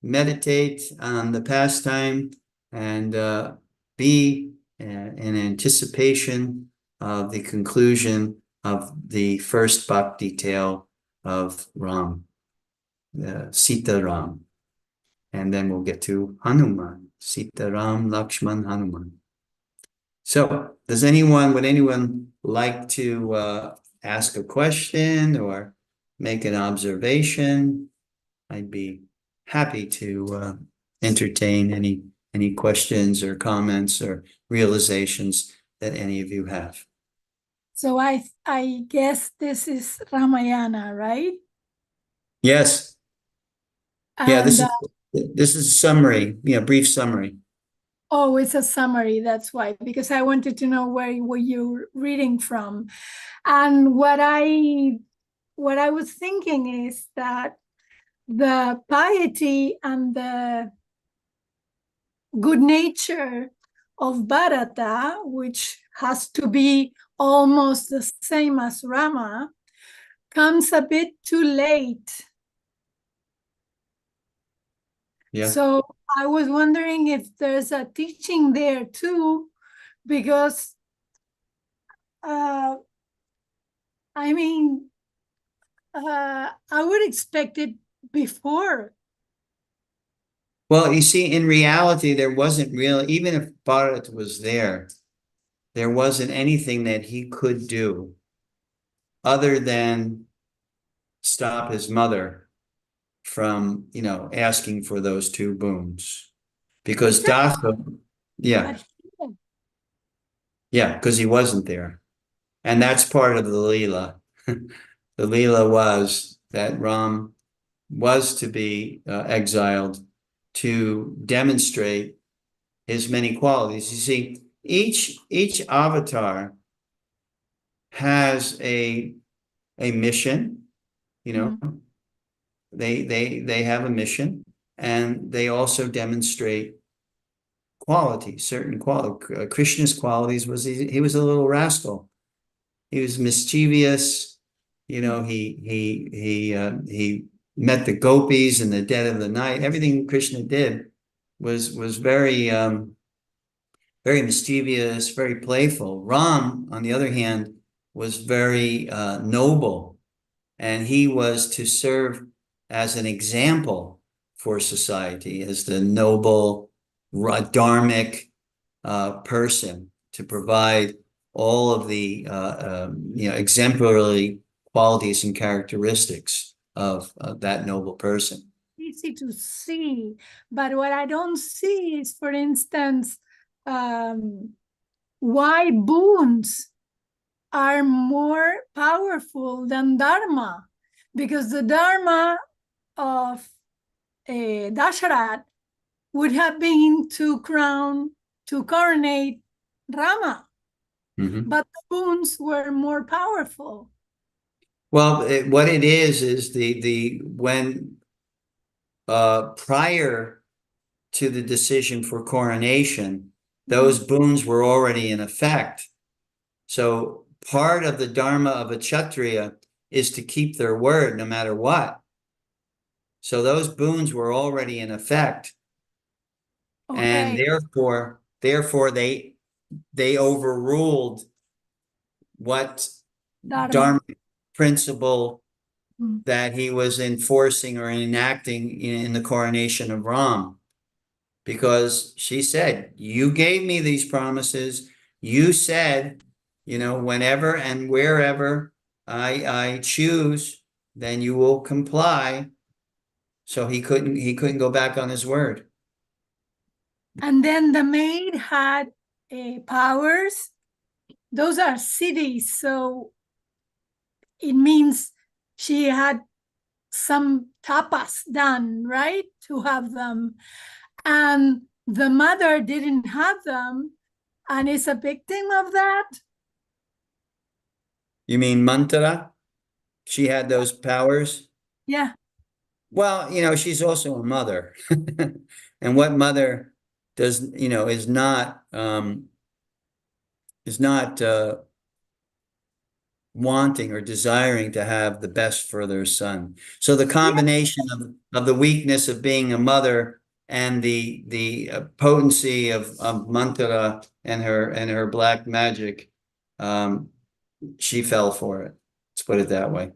Speaker 1: Meditate on the pastime and be in anticipation of the conclusion of the first Bhakti tale of Ram, Sita Ram. And then we'll get to Hanuman, Sita Ram, Lakshman, Hanuman. So would anyone like to ask a question or make an observation? I'd be happy to entertain any questions or comments or realizations that any of you have.
Speaker 2: So I guess this is Ramayana, right?
Speaker 1: Yes. Yeah, this is a summary, brief summary.
Speaker 2: Oh, it's a summary. That's why, because I wanted to know where were you reading from. And what I was thinking is that the piety and the good nature of Bharata, which has to be almost the same as Rama, comes a bit too late.
Speaker 1: Yeah.
Speaker 2: So I was wondering if there's a teaching there too, because uh, I mean, I would expect it before.
Speaker 1: Well, you see, in reality, there wasn't really, even if Bharat was there wasn't anything that he could do other than stop his mother from, asking for those two boons. Because
Speaker 2: Exactly.
Speaker 1: Dasa, yeah,
Speaker 2: But he-
Speaker 1: yeah, because he wasn't there. And that's part of the Leela. The Leela was that Ram was to be exiled to demonstrate his many qualities. You see, each avatar has a mission, you know, they have a mission, and they also demonstrate qualities, certain qualities. Krishna's qualities was he was a little rascal. He was mischievous. He met the gopis in the dead of the night. Everything Krishna did was very mischievous, very playful. Ram, on the other hand, was very noble, and he was to serve as an example for society, as the noble, dharmic person, to provide all of the exemplary qualities and characteristics of that noble person.
Speaker 2: Easy to see, but what I don't see is, for instance, why boons are more powerful than dharma, because the dharma of Dasharat would have been to coronate Rama, but the boons were more powerful.
Speaker 1: Well, what it is the when prior to the decision for coronation, those boons were already in effect. So part of the dharma of a Kshatriya is to keep their word no matter what. So those boons were already in effect.
Speaker 2: Okay.
Speaker 1: And therefore they overruled what dharma principle that he was enforcing or enacting in the coronation of Ram. Because she said, you gave me these promises. You said, whenever and wherever I choose, then you will comply. So he couldn't go back on his word.
Speaker 2: And then the maid had powers. Those are cities, so it means she had some tapas done, right, to have them. And the mother didn't have them and is a victim of that.
Speaker 1: You mean Mantara? She had those powers?
Speaker 2: Yeah.
Speaker 1: Well, she's also a mother. And what mother is not wanting or desiring to have the best for their son. So the combination of the weakness of being a mother and the potency of Mantara and her black magic, she fell for it. Let's put it that way.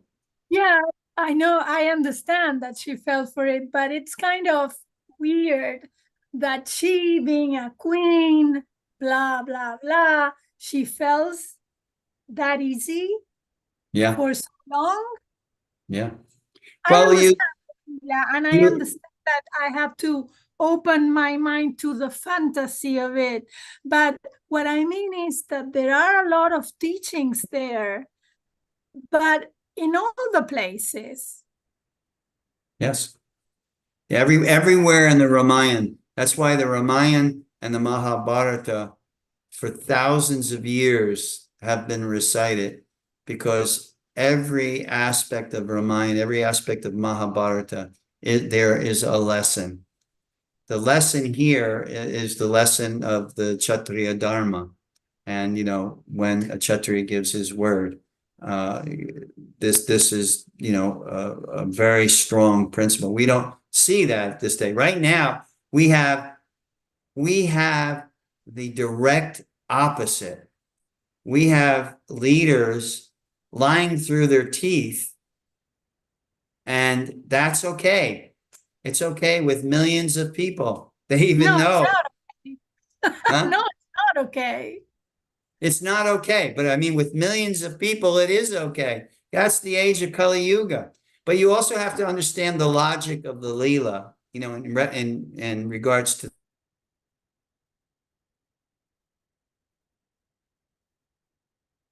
Speaker 2: Yeah, I know. I understand that she fell for it, but it's kind of weird that she, being a queen, blah, blah, blah, she fell that easy.
Speaker 1: Yeah.
Speaker 2: For so long.
Speaker 1: Yeah.
Speaker 2: Well, and I understand that I have to open my mind to the fantasy of it. But what I mean is that there are a lot of teachings there, but in all the places.
Speaker 1: Yes. Everywhere in the Ramayana. That's why the Ramayana and the Mahabharata for thousands of years have been recited, because every aspect of Ramayana, every aspect of Mahabharata, there is a lesson. The lesson here is the lesson of the Kshatriya Dharma. And, when a Kshatriya gives his word, this is, a very strong principle. We don't see that this day. Right now, we have the direct opposite. We have leaders lying through their teeth, and that's okay. It's okay with millions of people. They even
Speaker 2: No,
Speaker 1: know.
Speaker 2: it's not okay.
Speaker 1: Huh?
Speaker 2: No, it's not okay.
Speaker 1: It's not okay, but I mean, with millions of people, it is okay. That's the age of Kali Yuga. But you also have to understand the logic of the Leela, in regards to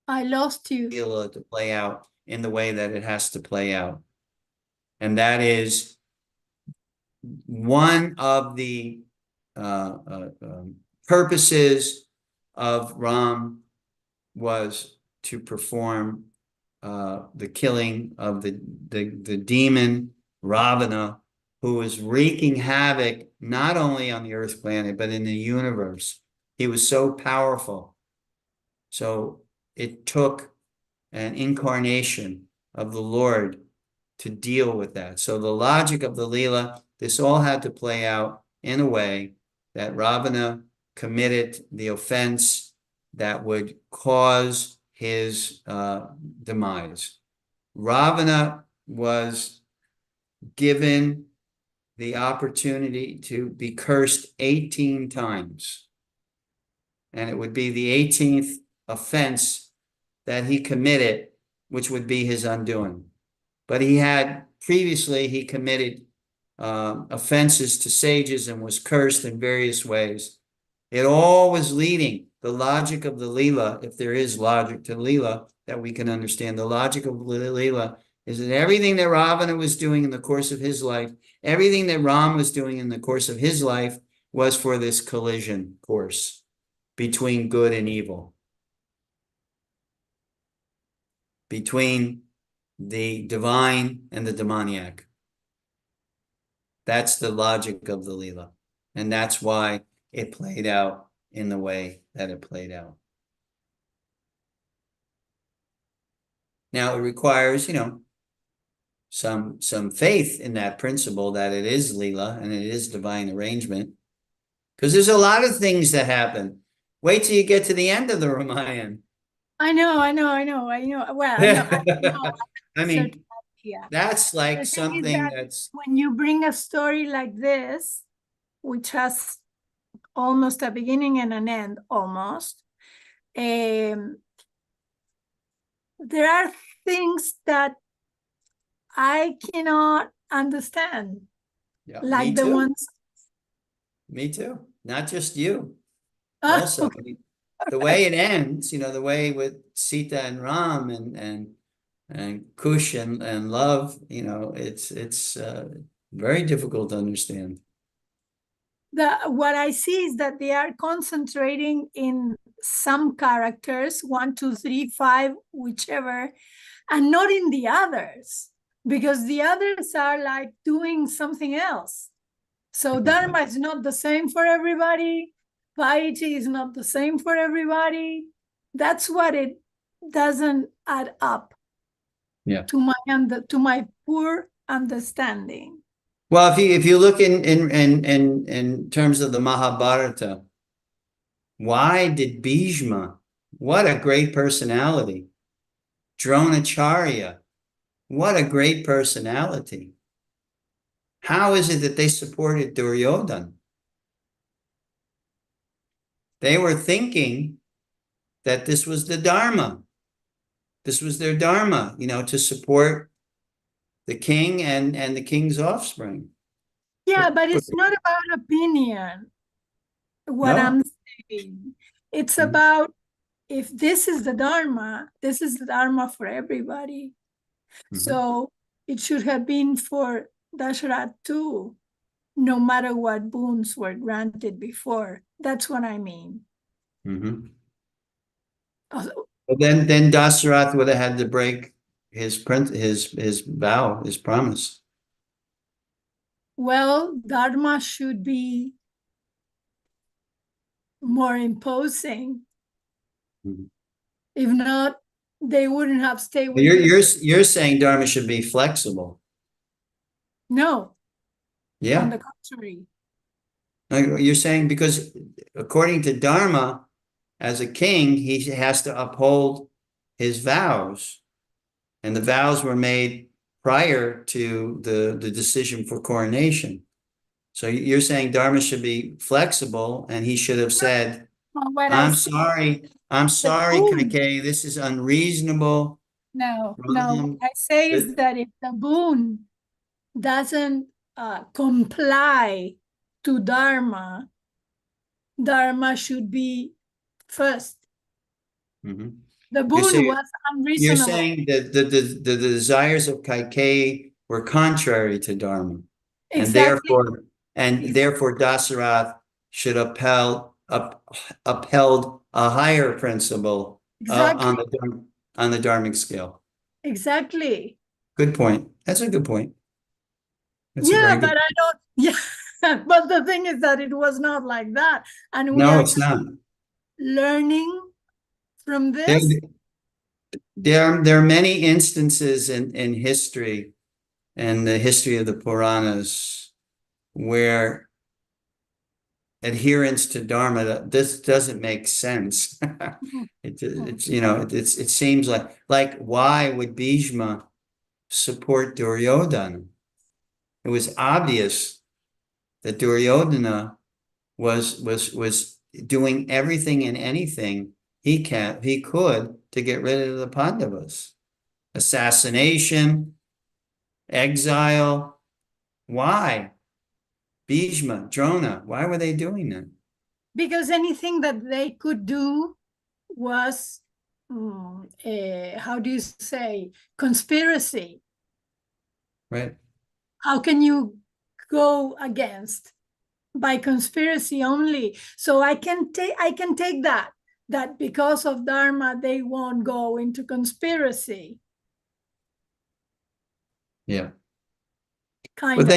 Speaker 2: I lost you.
Speaker 1: Leela to play out in the way that it has to play out. And that is one of the purposes of Ram was to perform the killing of the demon Ravana, who was wreaking havoc not only on the earth planet, but in the universe. He was so powerful. So it took an incarnation of the Lord to deal with that. So the logic of the Leela, this all had to play out in a way that Ravana committed the offense that would cause his demise. Ravana was given the opportunity to be cursed 18 times. And it would be the 18th offense that he committed, which would be his undoing. But previously he committed offenses to sages and was cursed in various ways. It all was leading, the logic of the Leela, if there is logic to Leela that we can understand, the logic of Leela is that everything that Ravana was doing in the course of his life, everything that Ram was doing in the course of his life was for this collision course between good and evil, between the divine and the demoniac. That's the logic of the Leela. And that's why it played out in the way that it played out. Now it requires, some faith in that principle that it is Leela and it is divine arrangement. Because there's a lot of things that happen. Wait till you get to the end of the Ramayana.
Speaker 2: I know. Well,
Speaker 1: I mean,
Speaker 2: yeah.
Speaker 1: that's like
Speaker 2: The thing is
Speaker 1: something
Speaker 2: that
Speaker 1: that's
Speaker 2: when you bring a story like this, which has almost a beginning and an end, almost, there are things that I cannot understand,
Speaker 1: yeah,
Speaker 2: like
Speaker 1: me
Speaker 2: the
Speaker 1: too.
Speaker 2: ones.
Speaker 1: Me too. Not just you.
Speaker 2: Ah,
Speaker 1: Also, I mean, the way it ends, the way with Sita and Ram and Kush and love, it's very difficult to understand.
Speaker 2: What I see is that they are concentrating in some characters, 1, 2, 3, 5, whichever, and not in the others, because the others are like doing something else. So Dharma is not the same for everybody. Piety is not the same for everybody. That's what it doesn't add up.
Speaker 1: Yeah.
Speaker 2: To my poor understanding.
Speaker 1: Well, if you look in terms of the Mahabharata, why did Bhishma, what a great personality, Dronacharya, what a great personality. How is it that they supported Duryodhana? They were thinking that this was the Dharma. This was their Dharma, to support the king and the king's offspring.
Speaker 2: Yeah, but it's not about opinion, what I'm saying. It's about, if this is the Dharma, this is the Dharma for everybody. So it should have been for Dashrath too, no matter what boons were granted before. That's what I mean.
Speaker 1: Well, then Dasarath would have had to break his vow, his promise.
Speaker 2: Well, Dharma should be more imposing. If not, they wouldn't have stayed with
Speaker 1: You're saying Dharma should be flexible.
Speaker 2: No.
Speaker 1: Yeah.
Speaker 2: On the contrary.
Speaker 1: You're saying because according to Dharma, as a king, he has to uphold his vows. And the vows were made prior to the decision for coronation. So you're saying Dharma should be flexible, and he should have said,
Speaker 2: Well, what I
Speaker 1: I'm
Speaker 2: said,
Speaker 1: sorry,
Speaker 2: boon.
Speaker 1: Kaikeyi, this is unreasonable.
Speaker 2: No, what
Speaker 1: Wrong.
Speaker 2: I say is that if the boon doesn't comply to Dharma, Dharma should be first.
Speaker 1: Mhm.
Speaker 2: The
Speaker 1: You're
Speaker 2: boon
Speaker 1: saying,
Speaker 2: was
Speaker 1: you're
Speaker 2: unreasonable.
Speaker 1: saying that the desires of Kaikeyi were contrary to Dharma. And
Speaker 2: Exactly.
Speaker 1: therefore Dasarath should upheld a higher principle
Speaker 2: Exactly.
Speaker 1: on the dharmic scale.
Speaker 2: Exactly.
Speaker 1: Good point. That's a good point. That's a
Speaker 2: Yeah,
Speaker 1: very
Speaker 2: but
Speaker 1: good.
Speaker 2: I don't, yeah. But the thing is that it was not like that. And we
Speaker 1: No,
Speaker 2: are
Speaker 1: it's not.
Speaker 2: learning from
Speaker 1: There,
Speaker 2: this.
Speaker 1: there are many instances in history and the history of the Puranas where adherence to Dharma, this doesn't make sense. It seems like why would Bhishma support Duryodhana? It was obvious that Duryodhana was doing everything and anything he could to get rid of the Pandavas. Assassination, exile. Why? Bhishma, Drona, why were they doing that?
Speaker 2: Because anything that they could do was, how do you say, conspiracy.
Speaker 1: Right.
Speaker 2: How can you go against by conspiracy only? So I can take that because of Dharma they won't go into conspiracy.
Speaker 1: Yeah.
Speaker 2: Kind
Speaker 1: But
Speaker 2: of.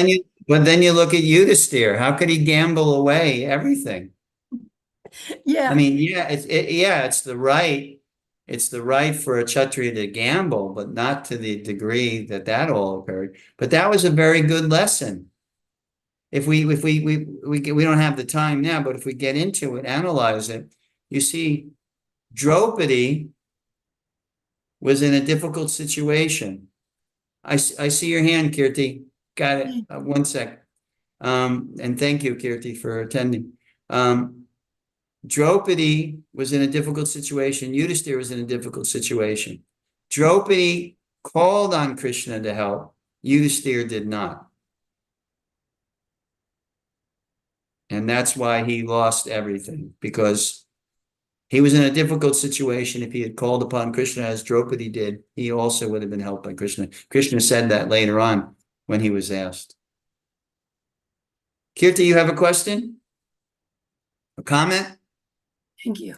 Speaker 1: then you look at Yudhisthira. How could he gamble away everything?
Speaker 2: Yeah.
Speaker 1: I mean, it's the right. It's the right for a Kshatriya to gamble, but not to the degree that all occurred. But that was a very good lesson. If we don't have the time now, but if we get into it, analyze it, you see, Draupadi was in a difficult situation. I see your hand, Kirti. Got it. 1 sec. And thank you, Kirti, for attending. Draupadi was in a difficult situation. Yudhisthira was in a difficult situation. Draupadi called on Krishna to help. Yudhisthira did not. And that's why he lost everything, because he was in a difficult situation. If he had called upon Krishna as Draupadi did, he also would have been helped by Krishna. Krishna said that later on when he was asked. Kirti, you have a question? A comment?
Speaker 2: Thank you.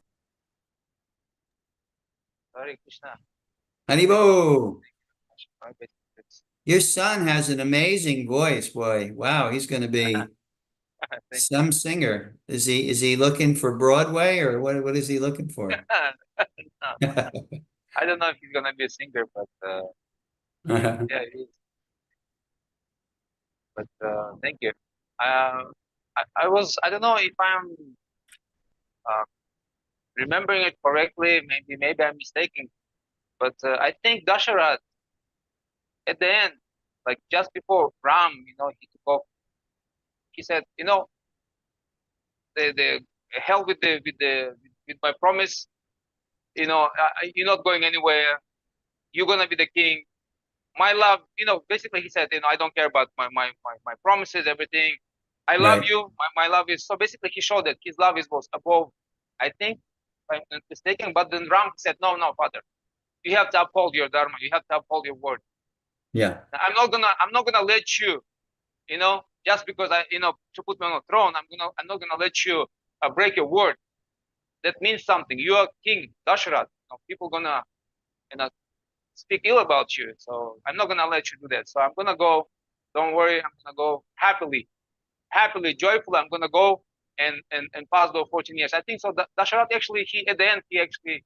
Speaker 4: Hare Krishna.
Speaker 1: Haribo.
Speaker 4: Okay.
Speaker 1: Your son has an amazing voice, boy. Wow, he's going to be some singer. Is he looking for Broadway, or what is he looking for?
Speaker 4: No, I don't know if he's gonna be a singer, but yeah, he is. But thank you. I don't know if I'm uh, remembering it correctly. Maybe I'm mistaken. But I think Dasharat at the end, like just before Ram, he took off. He said, the hell with my promise. You're not going anywhere. You're gonna be the king. My love, basically he said, I don't care about my promises, everything. I love
Speaker 1: Right.
Speaker 4: you. My love is, so basically he showed that his love was above, I think, if I'm not mistaken. But then Ram said, no, father, you have to uphold your dharma. You have to uphold your word.
Speaker 1: Yeah.
Speaker 4: I'm not gonna let you, just because to put me on a throne, I'm not gonna let you break your word. That means something. You are king, Dasharath. People gonna, speak ill about you. So I'm not gonna let you do that. So I'm gonna go. Don't worry. I'm gonna go happily, joyfully. I'm gonna go and pass those 14 years. I think so. Dasharat actually, at the end, he actually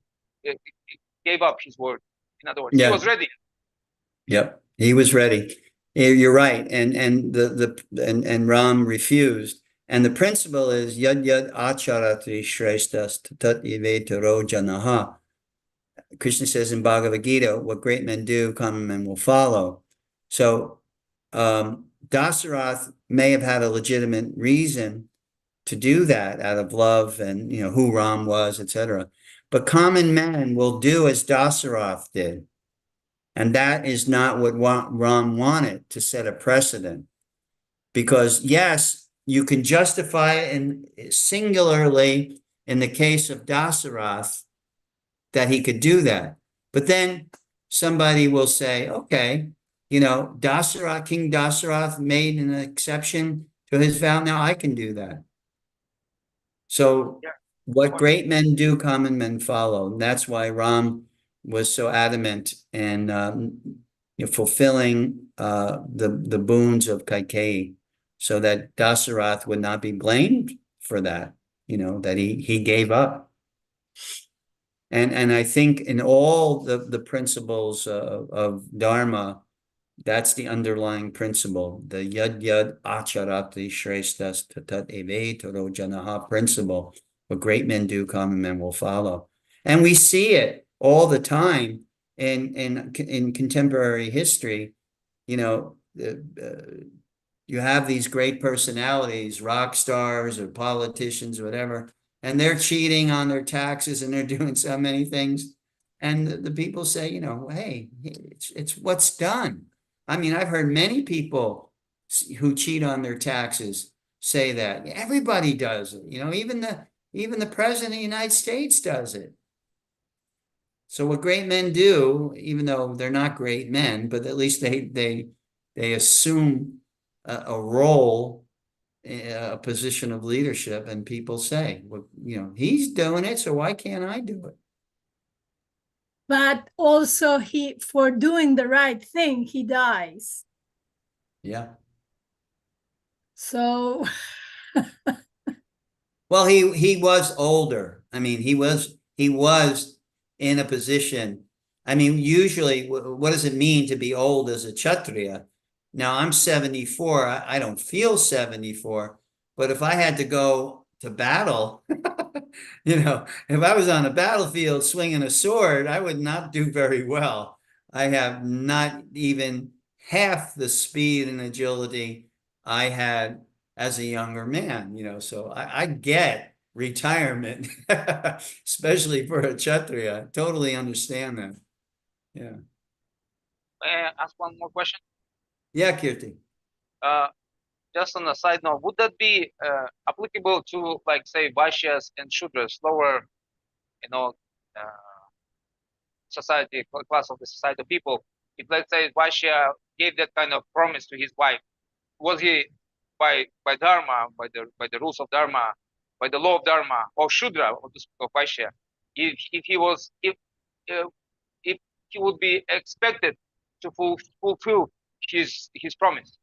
Speaker 4: gave up his word. In other words, he was ready.
Speaker 1: Yep. He was ready. You're right. And Ram refused. And the principle is yad yad acharati shreshtas tat ivetaro janaha. Krishna says in Bhagavad Gita, what great men do, common men will follow. So Dasarath may have had a legitimate reason to do that out of love and, you know, who Ram was, etc. But common men will do as Dasarath did. And that is not what Ram wanted, to set a precedent. Because yes, you can justify it in, singularly in the case of Dasarath, that he could do that. But then somebody will say, okay, you know, Dasarath, King Dasarath made an exception to his vow. Now I can do that. So
Speaker 4: Yeah.
Speaker 1: what great men do, common men follow. And that's why Ram was so adamant and you know, fulfilling the boons of Kaikeyi, so that Dasarath would not be blamed for that, you know, that he gave up. And I think in all the principles of Dharma, that's the underlying principle, the yad yad acharati shreshtas tatat eve taro janaha principle. What great men do, common men will follow. And we see it all the time in contemporary history. You know, you have these great personalities, rock stars or politicians, or whatever, and they're cheating on their taxes and they're doing so many things. And the people say, you know, hey, it's what's done. I mean, I've heard many people who cheat on their taxes say that. Everybody does it, you know, even the president of the United States does it. So what great men do, even though they're not great men, but at least they assume a role, a position of leadership, and people say, well, you know, he's doing it, so why can't I do it?
Speaker 2: But also for doing the right thing, he dies.
Speaker 1: Yeah.
Speaker 2: So
Speaker 1: Well, he was older. I mean, he was in a position. I mean, usually, what does it mean to be old as a Kshatriya? Now, I'm 74. I don't feel 74, but if I had to go to battle, you know, if I was on a battlefield swinging a sword, I would not do very well. I have not even half the speed and agility I had as a younger man, you know, so I get retirement, especially for a Kshatriya. I totally understand that. Yeah.
Speaker 4: May I ask one more question?
Speaker 1: Yeah, Kirti.
Speaker 4: Just on a side note, would that be applicable to, like, say, Vaishyas and Shudras, lower, you know, society, class of the society of people? If, let's say, Vaishya gave that kind of promise to his wife, was he by Dharma, by the rules of Dharma, by the law of Dharma, or Shudra, or to speak of Vaishya, if he would be expected to fulfill his promise?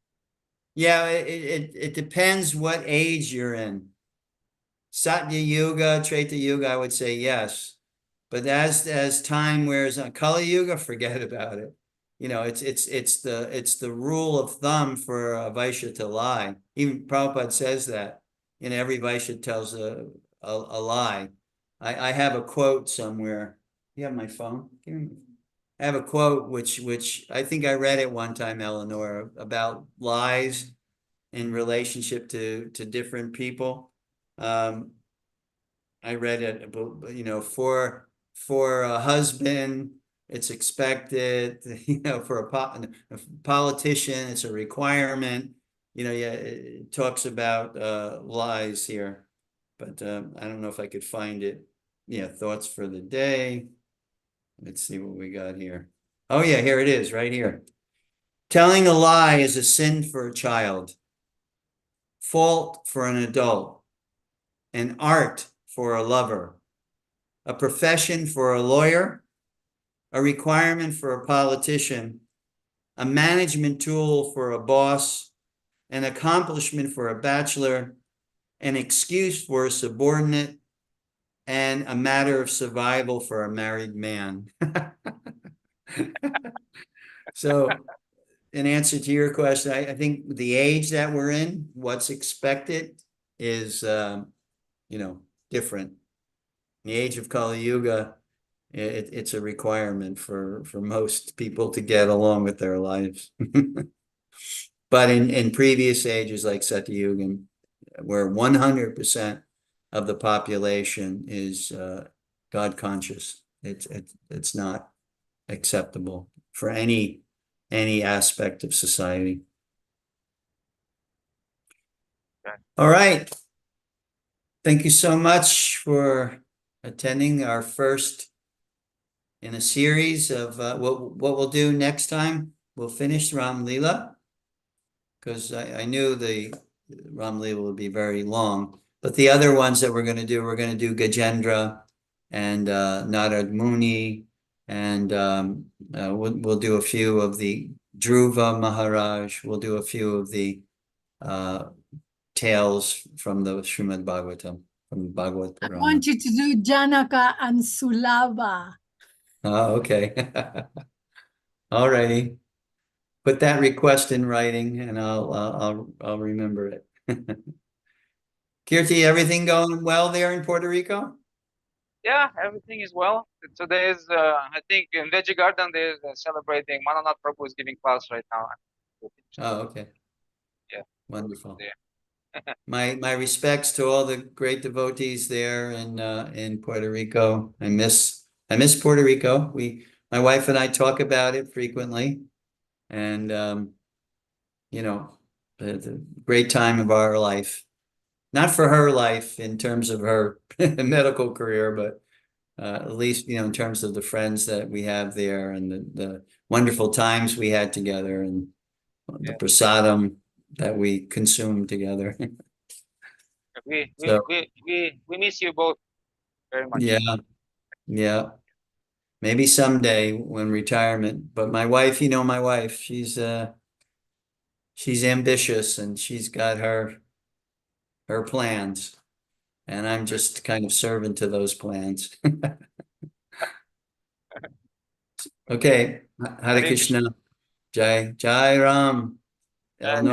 Speaker 1: Yeah, it depends what age you're in. Satya Yuga, Treta Yuga, I would say yes. But as time wears on, Kali Yuga, forget about it. You know, it's the rule of thumb for a Vaishya to lie. Even Prabhupada says that. You know, every Vaishya tells a lie. I have a quote somewhere. You have my phone? I have a quote which I think I read it one time, Eleanor, about lies in relationship to different people. I read it, you know, for a husband, it's expected, you know, for a politician, it's a requirement. You know, yeah, it talks about lies here, but I don't know if I could find it. Yeah, thoughts for the day. Let's see what we got here. Oh yeah, here it is, right here. Telling a lie is a sin for a child, fault for an adult, an art for a lover, a profession for a lawyer, a requirement for a politician, a management tool for a boss, an accomplishment for a bachelor, an excuse for a subordinate, and a matter of survival for a married man. So, in answer to your question, I think the age that we're in, what's expected is, different. In the age of Kali Yuga, it's a requirement for most people to get along with their lives. But in previous ages like Satyuga, where 100% of the population is God conscious, it's not acceptable for any aspect of society.
Speaker 4: Okay.
Speaker 1: All right. Thank you so much for attending our first in a series of what we'll do next time. We'll finish Ram Leela, because I knew the Ram Leela would be very long. But the other ones that we're going to do Gajendra and Narad Muni, and we'll do a few of the Dhruva Maharaj. We'll do a few of the tales from the Srimad Bhagavatam, from the Bhagavat
Speaker 2: I
Speaker 1: Purana.
Speaker 2: want you to do Janaka and Sulava.
Speaker 1: Oh, okay. All righty. Put that request in writing, and I'll remember it. Kirti, everything going well there in Puerto Rico?
Speaker 4: Yeah, everything is well. Today is, I think, in Veggie Garden, they're celebrating. Mananath Prabhu is giving class right now.
Speaker 1: Oh, okay.
Speaker 4: Yeah.
Speaker 1: Wonderful.
Speaker 4: Yeah.
Speaker 1: My respects to all the great devotees there in Puerto Rico. I miss Puerto Rico. My wife and I talk about it frequently, and the great time of our life. Not for her life in terms of her medical career, but at least, in terms of the friends that we have there, and the wonderful times we had together, and the
Speaker 4: Yeah.
Speaker 1: prasadam that we consumed together.
Speaker 4: We
Speaker 1: So,
Speaker 4: miss you both very much.
Speaker 1: yeah. Maybe someday when retirement. But my wife, she's ambitious, and she's got her plans, and I'm just kind of servant to those plans. Okay. Hare
Speaker 4: Hare
Speaker 1: Krishna. Jai Ram.
Speaker 4: Jai
Speaker 1: Illinois.